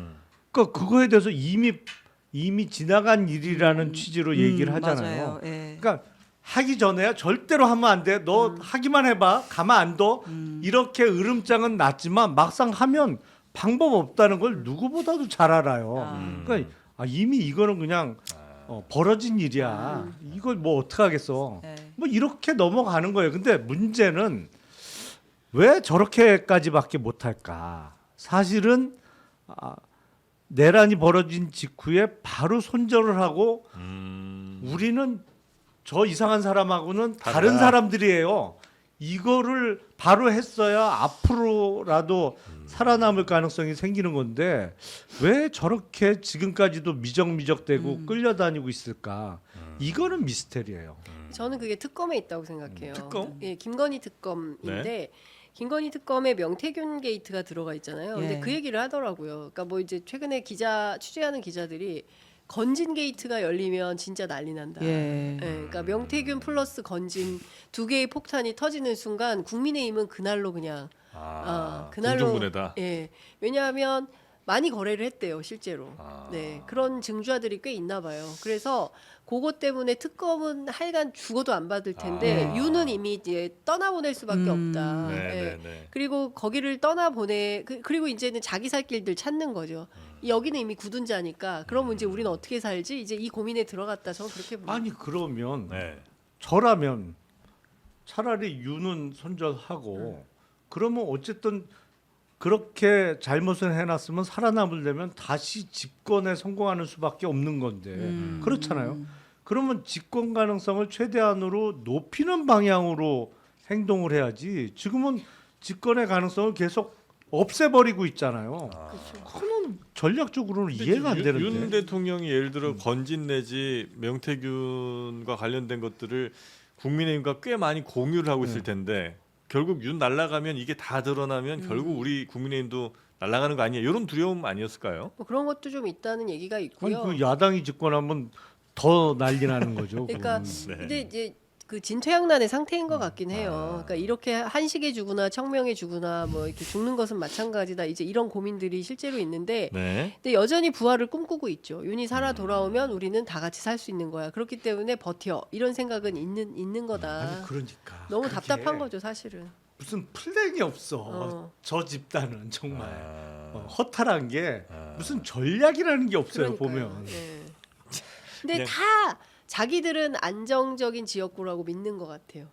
그러니까 그거에 대해서 이미 지나간 일이라는 취지로 얘기를 하잖아요. 맞아요. 예. 그러니까 하기 전에야 절대로 하면 안 돼. 너 하기만 해봐. 가만 안 둬. 이렇게 으름장은 났지만 막상 하면 방법 없다는 걸 누구보다도 잘 알아요. 그러니까 이미 이거는 그냥 벌어진 일이야. 이걸 뭐 어떻게 하겠어. 네. 뭐 이렇게 넘어가는 거예요. 근데 문제는 왜 저렇게까지밖에 못할까? 사실은 내란이 벌어진 직후에 바로 손절을 하고 우리는 저 이상한 사람하고는 다른 사람들이에요. 이거를 바로 했어야 앞으로라도 살아남을 가능성이 생기는 건데 왜 저렇게 지금까지도 미적미적대고 끌려다니고 있을까? 이거는 미스테리예요. 저는 그게 특검에 있다고 생각해요. 특검? 예, 김건희 특검인데 네. 김건희 특검에 명태균 게이트가 들어가 있잖아요. 근데 예. 그 얘기를 하더라고요. 그러니까 뭐 이제 최근에 취재하는 기자들이 건진 게이트가 열리면 진짜 난리 난다. 예. 그러니까 명태균 플러스 건진 두 개의 폭탄이 터지는 순간 국민의힘은 그날로 그냥 그날로 공정분해다. 예. 왜냐하면 많이 거래를 했대요, 실제로. 아. 네. 그런 증주자들이 꽤 있나 봐요. 그래서 그것 때문에 특검은 하여간 죽어도 안 받을 텐데 유는 이미 이제 떠나보낼 수밖에 없다. 네, 예. 네, 네. 그리고 거기를 떠나보내 그리고 이제는 자기 살 길들 찾는 거죠. 여기는 이미 굳은 자니까 그러면 이제 우리는 어떻게 살지? 이제 이 고민에 들어갔다. 저는 그렇게 봅니다. 아니 그러면 네. 저라면 차라리 유는 손절하고 그러면 어쨌든 그렇게 잘못을 해놨으면 살아남으려면 다시 집권에 성공하는 수밖에 없는 건데 그렇잖아요. 그러면 집권 가능성을 최대한으로 높이는 방향으로 행동을 해야지. 지금은 집권의 가능성을 계속 없애버리고 있잖아요. 그거는 전략적으로는 이해가 안 되는데. 윤 대통령이 예를 들어 건진 내지 명태균과 관련된 것들을 국민의힘과 꽤 많이 공유를 하고 있을 텐데 결국 윤 날아가면 이게 다 드러나면 결국 우리 국민의힘도 날아가는 거 아니에요? 이런 두려움 아니었을까요? 뭐 그런 것도 좀 있다는 얘기가 아니 있고요. 그 야당이 집권하면 더 난리 나는 거죠. 그러니까 그거는. 네. 근데 이제 그 진퇴양난의 상태인 것 같긴 해요. 그러니까 이렇게 한식에 죽으나 청명에 죽으나 뭐 이렇게 죽는 것은 마찬가지다. 이제 이런 고민들이 실제로 있는데, 네. 근데 여전히 부활을 꿈꾸고 있죠. 윤이 살아 돌아오면 우리는 다 같이 살 수 있는 거야. 그렇기 때문에 버텨. 이런 생각은 있는 거다. 아니 그러니까 너무 그게 답답한 거죠, 사실은. 무슨 플랜이 없어. 어. 저 집단은 정말 아. 허탈한 게 무슨 전략이라는 게 없어요. 그러니까요. 보면. 예. 근데 그냥- 다 자기들은 안정적인 지역구라고 믿는 것 같아요.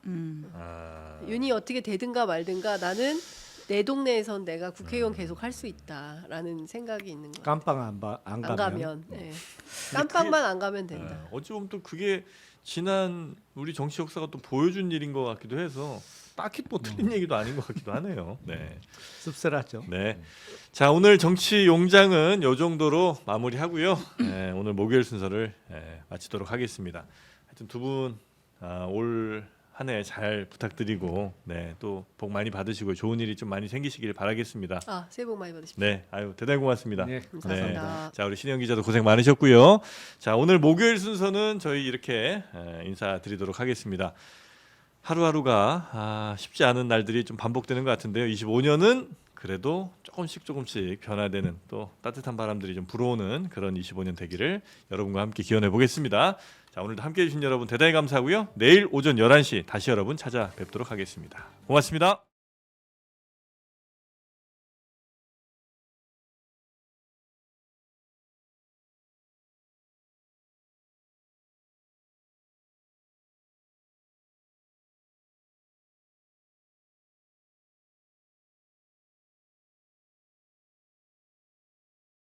아. 윤이 어떻게 되든가 말든가 나는 내 동네에선 내가 국회의원 계속 할 수 있다라는 생각이 있는 거예요. 깜빵 안 안 가면. 가면, 예. 깜빵만 안 가면 된다. 어찌 보면 또 그게 지난 우리 정치 역사가 또 보여준 일인 것 같기도 해서 딱히 뭐 틀린 얘기도 아닌 것 같기도 하네요. 네. 씁쓸하죠. 네. 자, 오늘 정치 용장은 요 정도로 마무리하고요. 오늘 목요일 순서를 마치도록 하겠습니다. 하여튼 두 분 올 한 해 잘 부탁드리고 또 복 많이 받으시고 좋은 일이 좀 많이 생기시길 바라겠습니다. 새해 복 많이 받으십시오. 네. 아유, 대단히 고맙습니다. 네. 감사합니다. 자, 우리 신영 기자도 고생 많으셨고요. 자, 오늘 목요일 순서는 저희 이렇게 인사드리도록 하겠습니다. 하루하루가 쉽지 않은 날들이 좀 반복되는 것 같은데요. 25년은 그래도 조금씩 변화되는 또 따뜻한 바람들이 좀 불어오는 그런 25년 되기를 여러분과 함께 기원해 보겠습니다. 자, 오늘도 함께해 주신 여러분 대단히 감사하고요. 내일 오전 11시 다시 여러분 찾아뵙도록 하겠습니다. 고맙습니다.